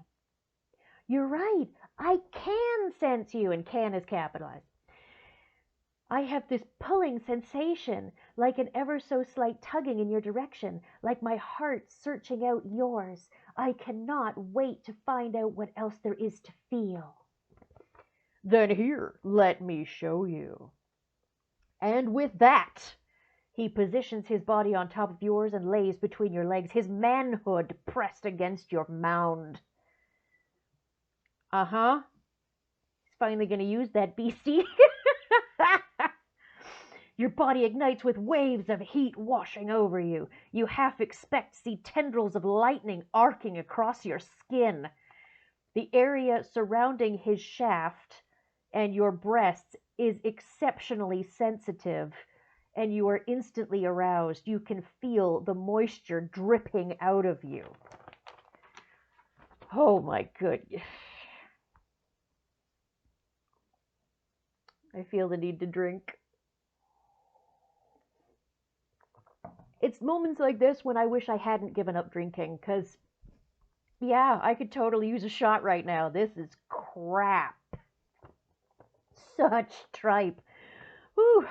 "You're right. I can sense you," and "can" is capitalized. "I have this pulling sensation, like an ever so slight tugging in your direction, like my heart searching out yours. I cannot wait to find out what else there is to feel." Then here, let me show you. And with that, he positions his body on top of yours and lays between your legs, his manhood pressed against your mound. Uh-huh. He's finally going to use that beastie. Your body ignites with waves of heat washing over you. You half expect to see tendrils of lightning arcing across your skin. The area surrounding his shaft and your breasts is exceptionally sensitive, and you are instantly aroused. You can feel the moisture dripping out of you. Oh my goodness. I feel the need to drink. It's moments like this when I wish I hadn't given up drinking, because, yeah, I could totally use a shot right now. This is crap. Such tripe. Whew.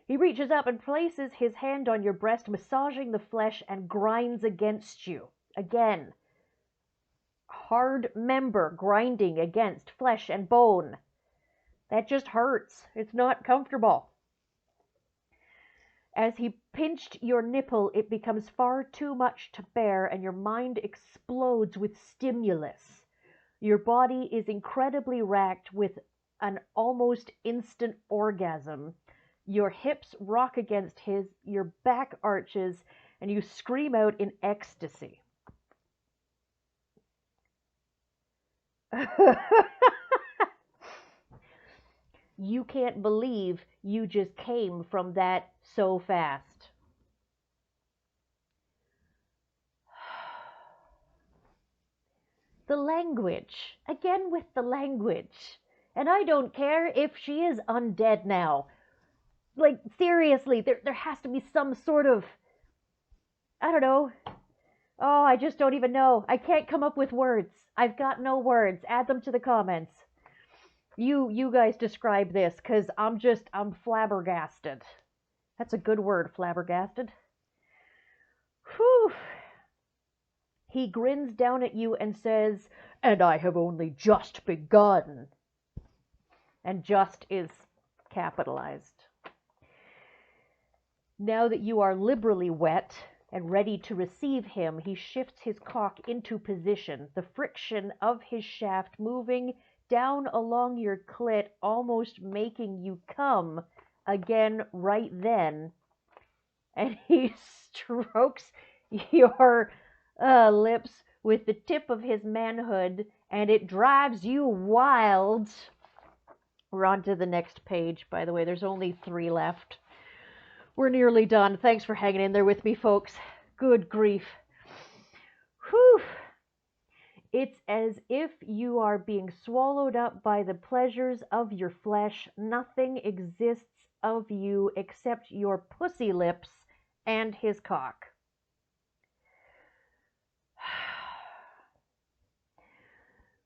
He reaches up and places his hand on your breast, massaging the flesh, and grinds against you. Again, hard member grinding against flesh and bone. That just hurts. It's not comfortable. As he pinched your nipple, it becomes far too much to bear, and your mind explodes with stimulus. Your body is incredibly racked with an almost instant orgasm. Your hips rock against his, your back arches, and you scream out in ecstasy. You can't believe you just came from that so fast. The language. Again with the language. And I don't care if she is undead now. Like, seriously, there has to be some sort of, I don't know. Oh, I just don't even know. I can't come up with words. I've got no words. Add them to the comments. You guys describe this, because I'm flabbergasted. That's a good word, flabbergasted. Whew. He grins down at you and says, "And I have only just begun." And just is capitalized. Now that you are liberally wet and ready to receive him, he shifts his cock into position, the friction of his shaft moving down along your clit, almost making you come again right then. And he strokes your lips with the tip of his manhood, and it drives you wild. We're on to the next page, by the way. There's only 3 left. We're nearly done. Thanks for hanging in there with me, folks. Good grief. Whew. It's as if you are being swallowed up by the pleasures of your flesh. Nothing exists of you except your pussy lips and his cock.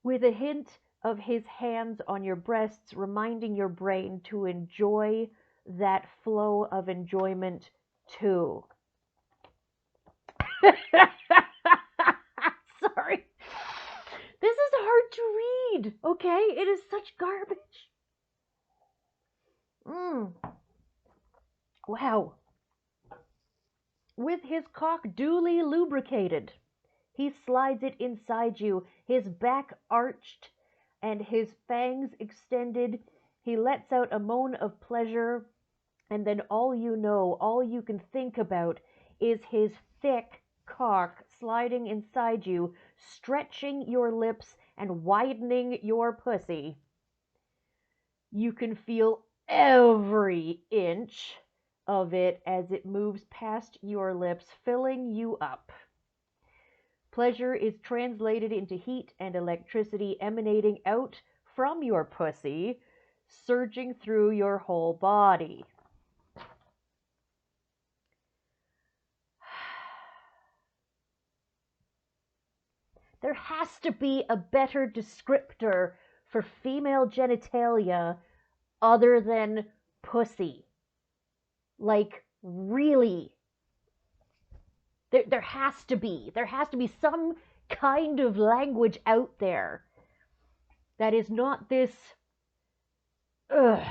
With a hint of his hands on your breasts, reminding your brain to enjoy that flow of enjoyment too. Sorry. This is hard to read, okay? It is such garbage. Wow. With his cock duly lubricated, he slides it inside you, his back arched and his fangs extended. He lets out a moan of pleasure, and then all you know, all you can think about is his thick cock sliding inside you, stretching your lips and widening your pussy. You can feel every inch of it as it moves past your lips, filling you up. Pleasure is translated into heat and electricity emanating out from your pussy, surging through your whole body. There has to be a better descriptor for female genitalia other than pussy. Like, really. There has to be. There has to be some kind of language out there that is not this Ugh.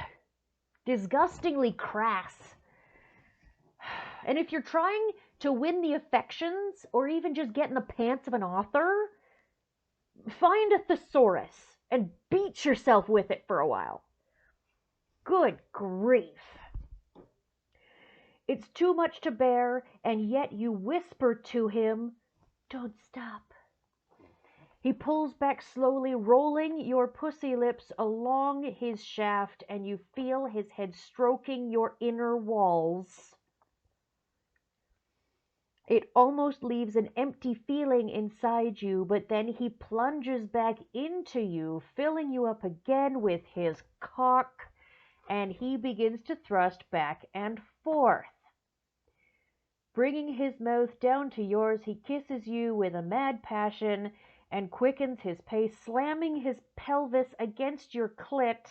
Disgustingly crass. And if you're trying to win the affections or even just get in the pants of an author, find a thesaurus and beat yourself with it for a while. Good grief. It's too much to bear, and yet you whisper to him, "Don't stop." He pulls back slowly, rolling your pussy lips along his shaft, and you feel his head stroking your inner walls. It almost leaves an empty feeling inside you, but then he plunges back into you, filling you up again with his cock, and he begins to thrust back and forth. Bringing his mouth down to yours, he kisses you with a mad passion and quickens his pace, slamming his pelvis against your clit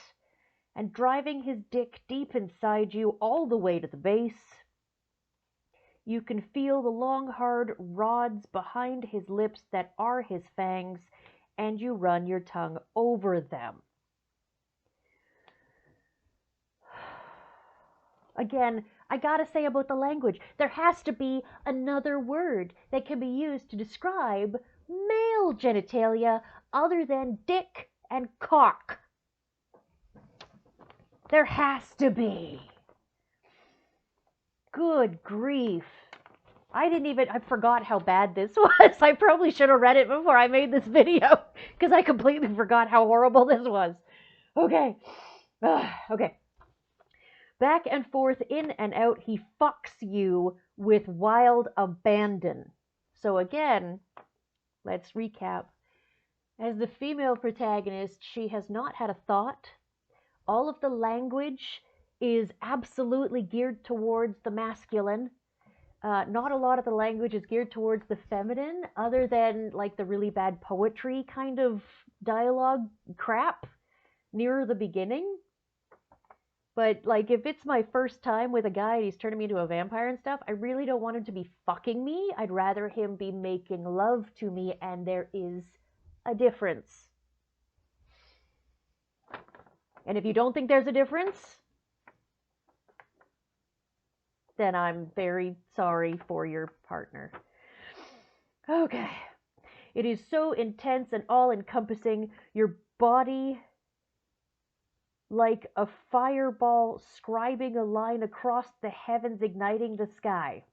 and driving his dick deep inside you all the way to the base. You can feel the long, hard rods behind his lips that are his fangs, and you run your tongue over them. Again, I gotta say about the language, there has to be another word that can be used to describe male genitalia other than dick and cock. There has to be. Good grief. I forgot how bad this was. I probably should have read it before I made this video because I completely forgot how horrible this was. Okay. Okay. Back and forth, in and out, he fucks you with wild abandon. So again, let's recap. As the female protagonist, she has not had a thought. All of the language is absolutely geared towards the masculine. Not a lot of the language is geared towards the feminine, other than like the really bad poetry kind of dialogue crap near the beginning. But like, if it's my first time with a guy and he's turning me into a vampire and stuff, I really don't want him to be fucking me. I'd rather him be making love to me, and there is a difference. And if you don't think there's a difference, then I'm very sorry for your partner. Okay. It is so intense and all-encompassing. Your body, like a fireball, scribing a line across the heavens, igniting the sky.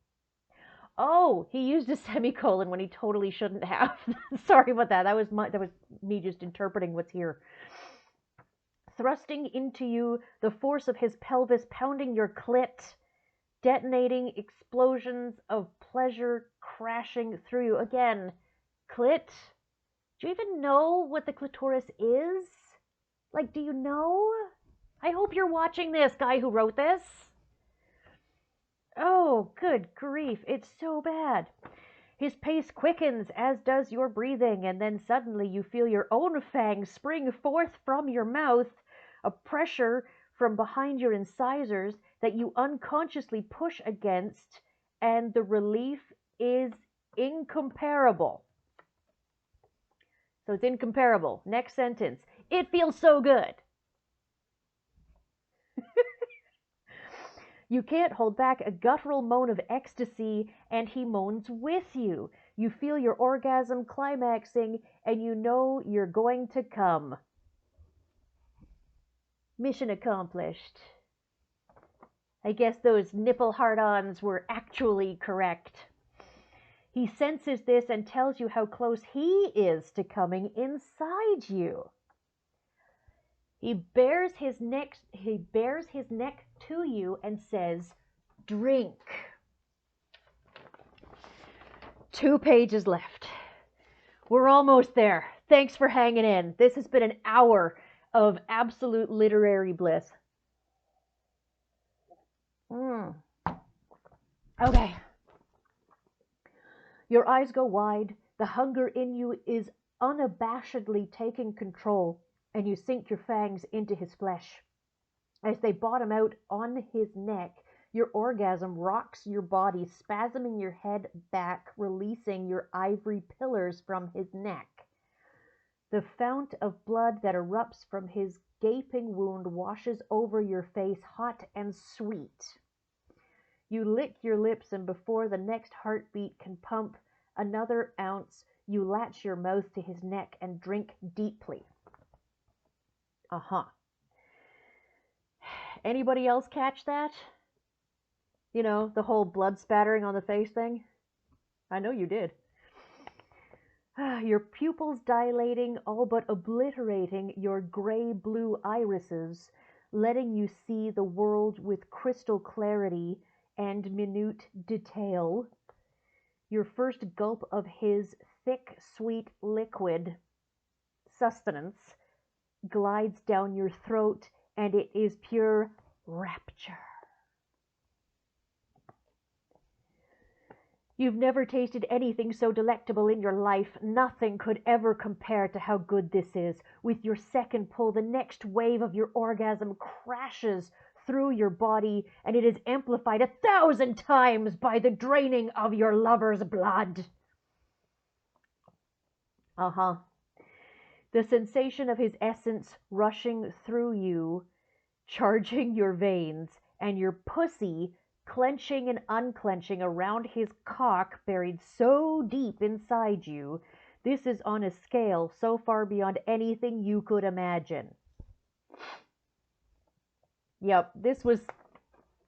Oh, he used a semicolon when he totally shouldn't have. Sorry about that. That was me just interpreting what's here. Thrusting into you, the force of his pelvis pounding your clit, detonating explosions of pleasure crashing through you. Again, clit. Do you even know what the clitoris is? Like, do you know? I hope you're watching this, guy who wrote this. Oh, good grief. It's so bad. His pace quickens, as does your breathing, and then suddenly you feel your own fangs spring forth from your mouth, a pressure from behind your incisors that you unconsciously push against, and the relief is incomparable. So it's incomparable. Next sentence. It feels so good. You can't hold back a guttural moan of ecstasy, and he moans with you. You feel your orgasm climaxing, and you know you're going to come. Mission accomplished. I guess those nipple hard-ons were actually correct. He senses this and tells you how close he is to coming inside you. He bares his neck to you and says, "Drink." 2 pages left. We're almost there. Thanks for hanging in. This has been an hour of absolute literary bliss. Okay. Your eyes go wide. The hunger in you is unabashedly taking control, and you sink your fangs into his flesh. As they bottom out on his neck, your orgasm rocks your body, spasming your head back, releasing your ivory pillars from his neck. The fount of blood that erupts from his gaping wound washes over your face, hot and sweet. You lick your lips, and before the next heartbeat can pump another ounce, you latch your mouth to his neck and drink deeply. Anybody else catch that? You know, the whole blood spattering on the face thing? I know you did. Your pupils dilating, all but obliterating your gray-blue irises, letting you see the world with crystal clarity and minute detail. Your first gulp of his thick, sweet liquid sustenance glides down your throat, and it is pure rapture. You've never tasted anything so delectable in your life. Nothing could ever compare to how good this is. With your second pull, the next wave of your orgasm crashes through your body, and it is amplified 1,000 times by the draining of your lover's blood. The sensation of his essence rushing through you, charging your veins, and your pussy clenching and unclenching around his cock buried so deep inside you. This is on a scale so far beyond anything you could imagine. Yep,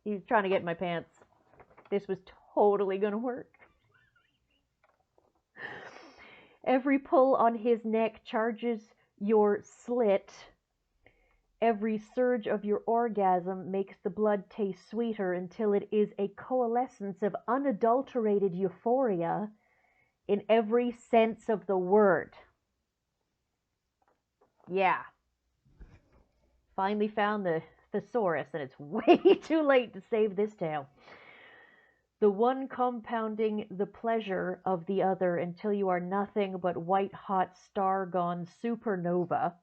he's trying to get in my pants. This was totally gonna work. Every pull on his neck charges your slit. Every surge of your orgasm makes the blood taste sweeter until it is a coalescence of unadulterated euphoria in every sense of the word. Yeah. Finally found the thesaurus, and it's way too late to save this tale. The one compounding the pleasure of the other until you are nothing but white-hot star-gone supernova.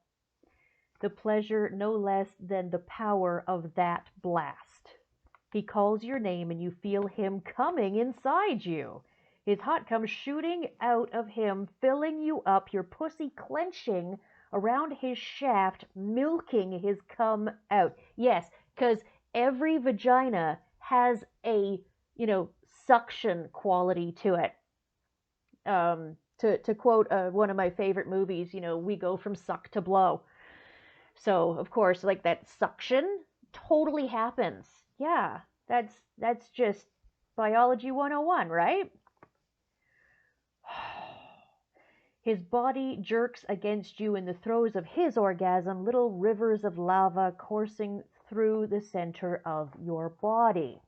The pleasure no less than the power of that blast. He calls your name and you feel him coming inside you. His hot comes shooting out of him, filling you up, your pussy clenching around his shaft, milking his cum out. Yes, because every vagina has a, suction quality to it. To quote one of my favorite movies, we go from suck to blow. So, of course, like that suction totally happens. Yeah, that's just biology 101, right? His body jerks against you in the throes of his orgasm, little rivers of lava coursing through the center of your body.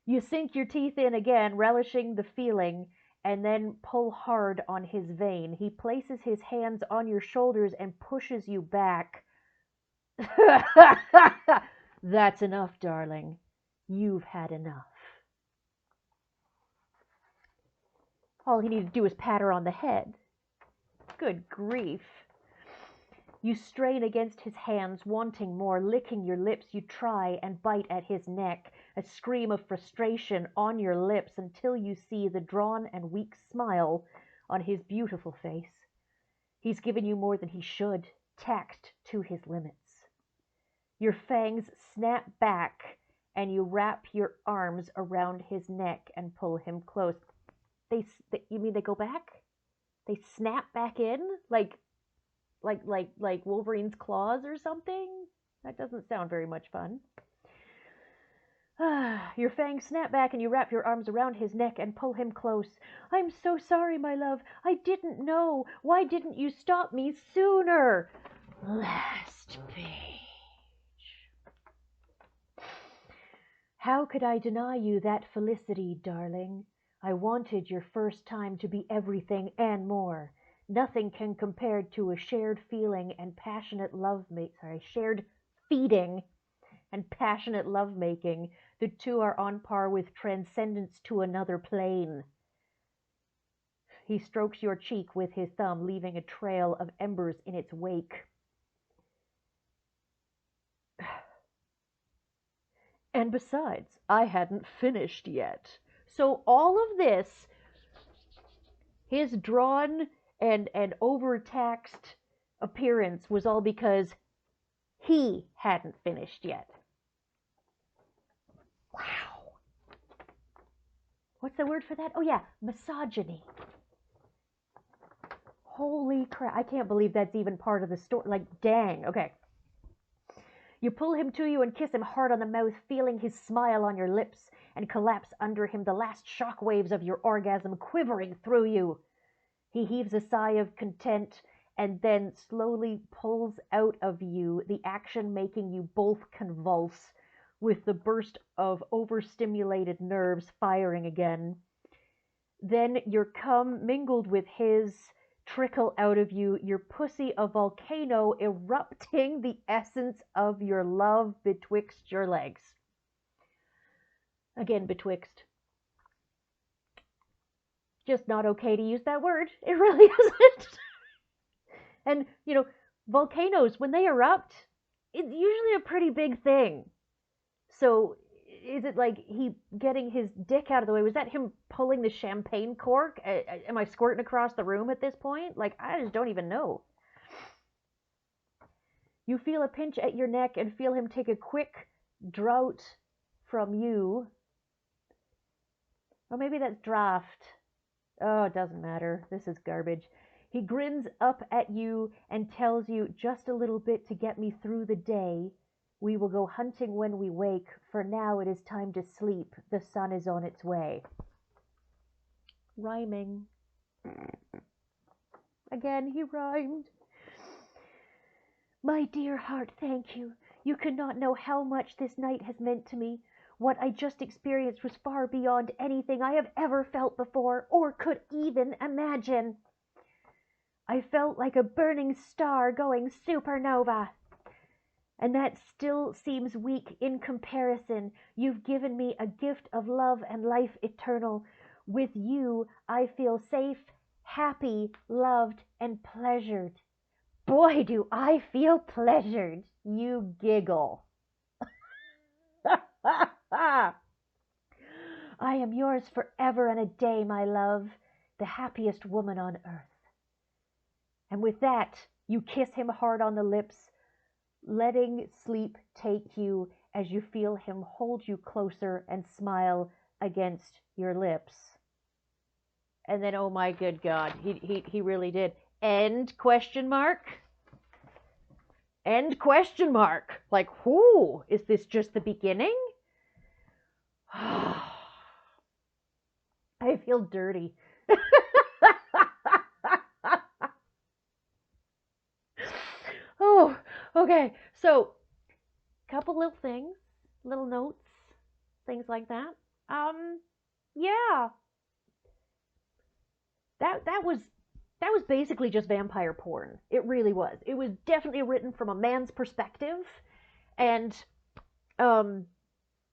You sink your teeth in again, relishing the feeling, and then pull hard on his vein. He places his hands on your shoulders and pushes you back. That's enough, darling. You've had enough. All he needed to do was pat her on the head. Good grief. You strain against his hands, wanting more, licking your lips. You try and bite at his neck, a scream of frustration on your lips until you see the drawn and weak smile on his beautiful face. He's given you more than he should, taxed to his limits. Your fangs snap back, and you wrap your arms around his neck and pull him close. You mean they go back? They snap back in? Like Wolverine's claws or something? That doesn't sound very much fun. Your fangs snap back and you wrap your arms around his neck and pull him close. I'm so sorry, my love. I didn't know. Why didn't you stop me sooner? Last page. How could I deny you that felicity, darling? I wanted your first time to be everything and more. Nothing can compare to a shared feeling and passionate shared feeding and passionate lovemaking. The two are on par with transcendence to another plane. He strokes your cheek with his thumb, leaving a trail of embers in its wake. And besides, I hadn't finished yet. So all of this, his drawn and overtaxed appearance was all because he hadn't finished yet. Wow. What's the word for that? Oh yeah, misogyny. Holy crap, I can't believe that's even part of the story. Like, dang. Okay. You pull him to you and kiss him hard on the mouth, feeling his smile on your lips, and collapse under him, the last shock waves of your orgasm quivering through you. He heaves a sigh of content and then slowly pulls out of you, the action making you both convulse, with the burst of overstimulated nerves firing again. Then your cum mingled with his trickle out of you, your pussy a volcano erupting the essence of your love betwixt your legs. Again, betwixt. Just not okay to use that word. It really isn't. And, you know, volcanoes, when they erupt, it's usually a pretty big thing. So is it like he getting his dick out of the way? Was that him pulling the champagne cork? Am I squirting across the room at this point? Like, I just don't even know. You feel a pinch at your neck and feel him take a quick draught from you. Or maybe that's draft. Oh, it doesn't matter. This is garbage. He grins up at you and tells you, just a little bit to get me through the day. We will go hunting when we wake. For now it is time to sleep. The sun is on its way. Rhyming. Again, he rhymed. My dear heart, thank you. You cannot know how much this night has meant to me. What I just experienced was far beyond anything I have ever felt before, or could even imagine. I felt like a burning star going supernova. And that still seems weak in comparison. You've given me a gift of love and life eternal. With you, I feel safe, happy, loved, and pleasured. Boy, do I feel pleasured. You giggle. I am yours forever and a day, my love, the happiest woman on earth. And with that, you kiss him hard on the lips, letting sleep take you as you feel him hold you closer and smile against your lips. And then, oh my good God, he really did. End question mark? End question mark. Like, whoo, is this just the beginning? I feel dirty. Oh, okay. So, couple little things, little notes, things like that. Yeah. That was basically just vampire porn. It really was. It was definitely written from a man's perspective, and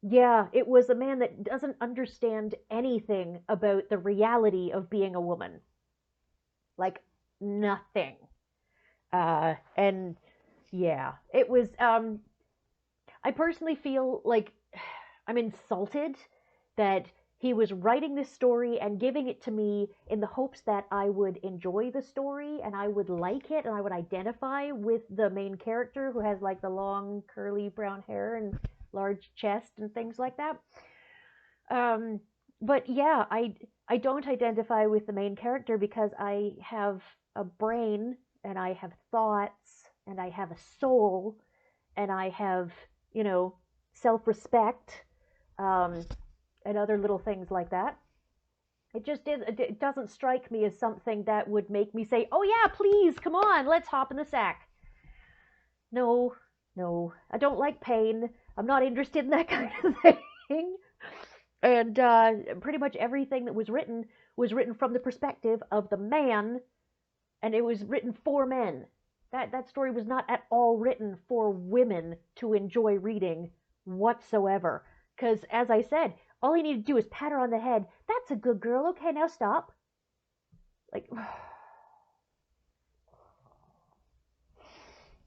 yeah, it was a man that doesn't understand anything about the reality of being a woman. Like, nothing. And yeah, it was, I personally feel like I'm insulted that he was writing this story and giving it to me in the hopes that I would enjoy the story and I would like it and I would identify with the main character who has like the long curly brown hair and large chest and things like that. But yeah, I don't identify with the main character because I have a brain and I have thoughts and I have a soul and I have, you know, self-respect, and other little things like that. It doesn't strike me as something that would make me say, oh yeah, please, come on, let's hop in the sack. No, I don't like pain. I'm not interested in that kind of thing. And pretty much everything that was written from the perspective of the man, and it was written for men. That story was not at all written for women to enjoy reading whatsoever. Because, as I said, all he needed to do is pat her on the head. That's a good girl. Okay, now stop. Like,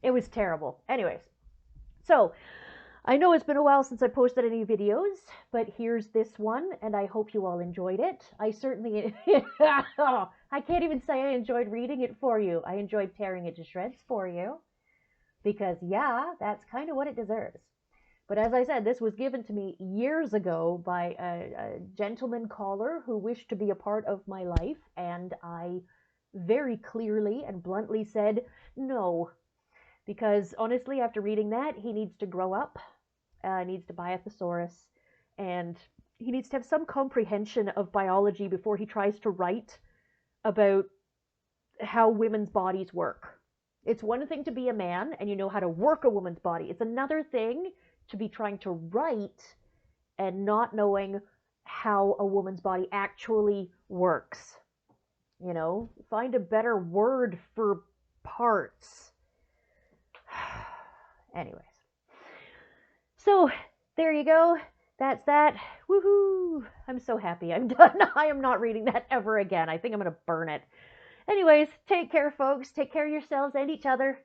it was terrible. Anyways, so I know it's been a while since I posted any videos, but here's this one, and I hope you all enjoyed it. I certainly, I can't even say I enjoyed reading it for you. I enjoyed tearing it to shreds for you. because, yeah, that's kind of what it deserves. But as I said, this was given to me years ago by a gentleman caller who wished to be a part of my life, and I very clearly and bluntly said no. Because honestly, after reading that, he needs to grow up, needs to buy a thesaurus, and he needs to have some comprehension of biology before he tries to write about how women's bodies work. It's one thing to be a man and you know how to work a woman's body. It's another thing to be trying to write and not knowing how a woman's body actually works. You know, find a better word for parts. Anyways. So, there you go. That's that. Woohoo! I'm so happy I'm done. I am not reading that ever again. I think I'm going to burn it. Anyways, take care, folks. Take care of yourselves and each other.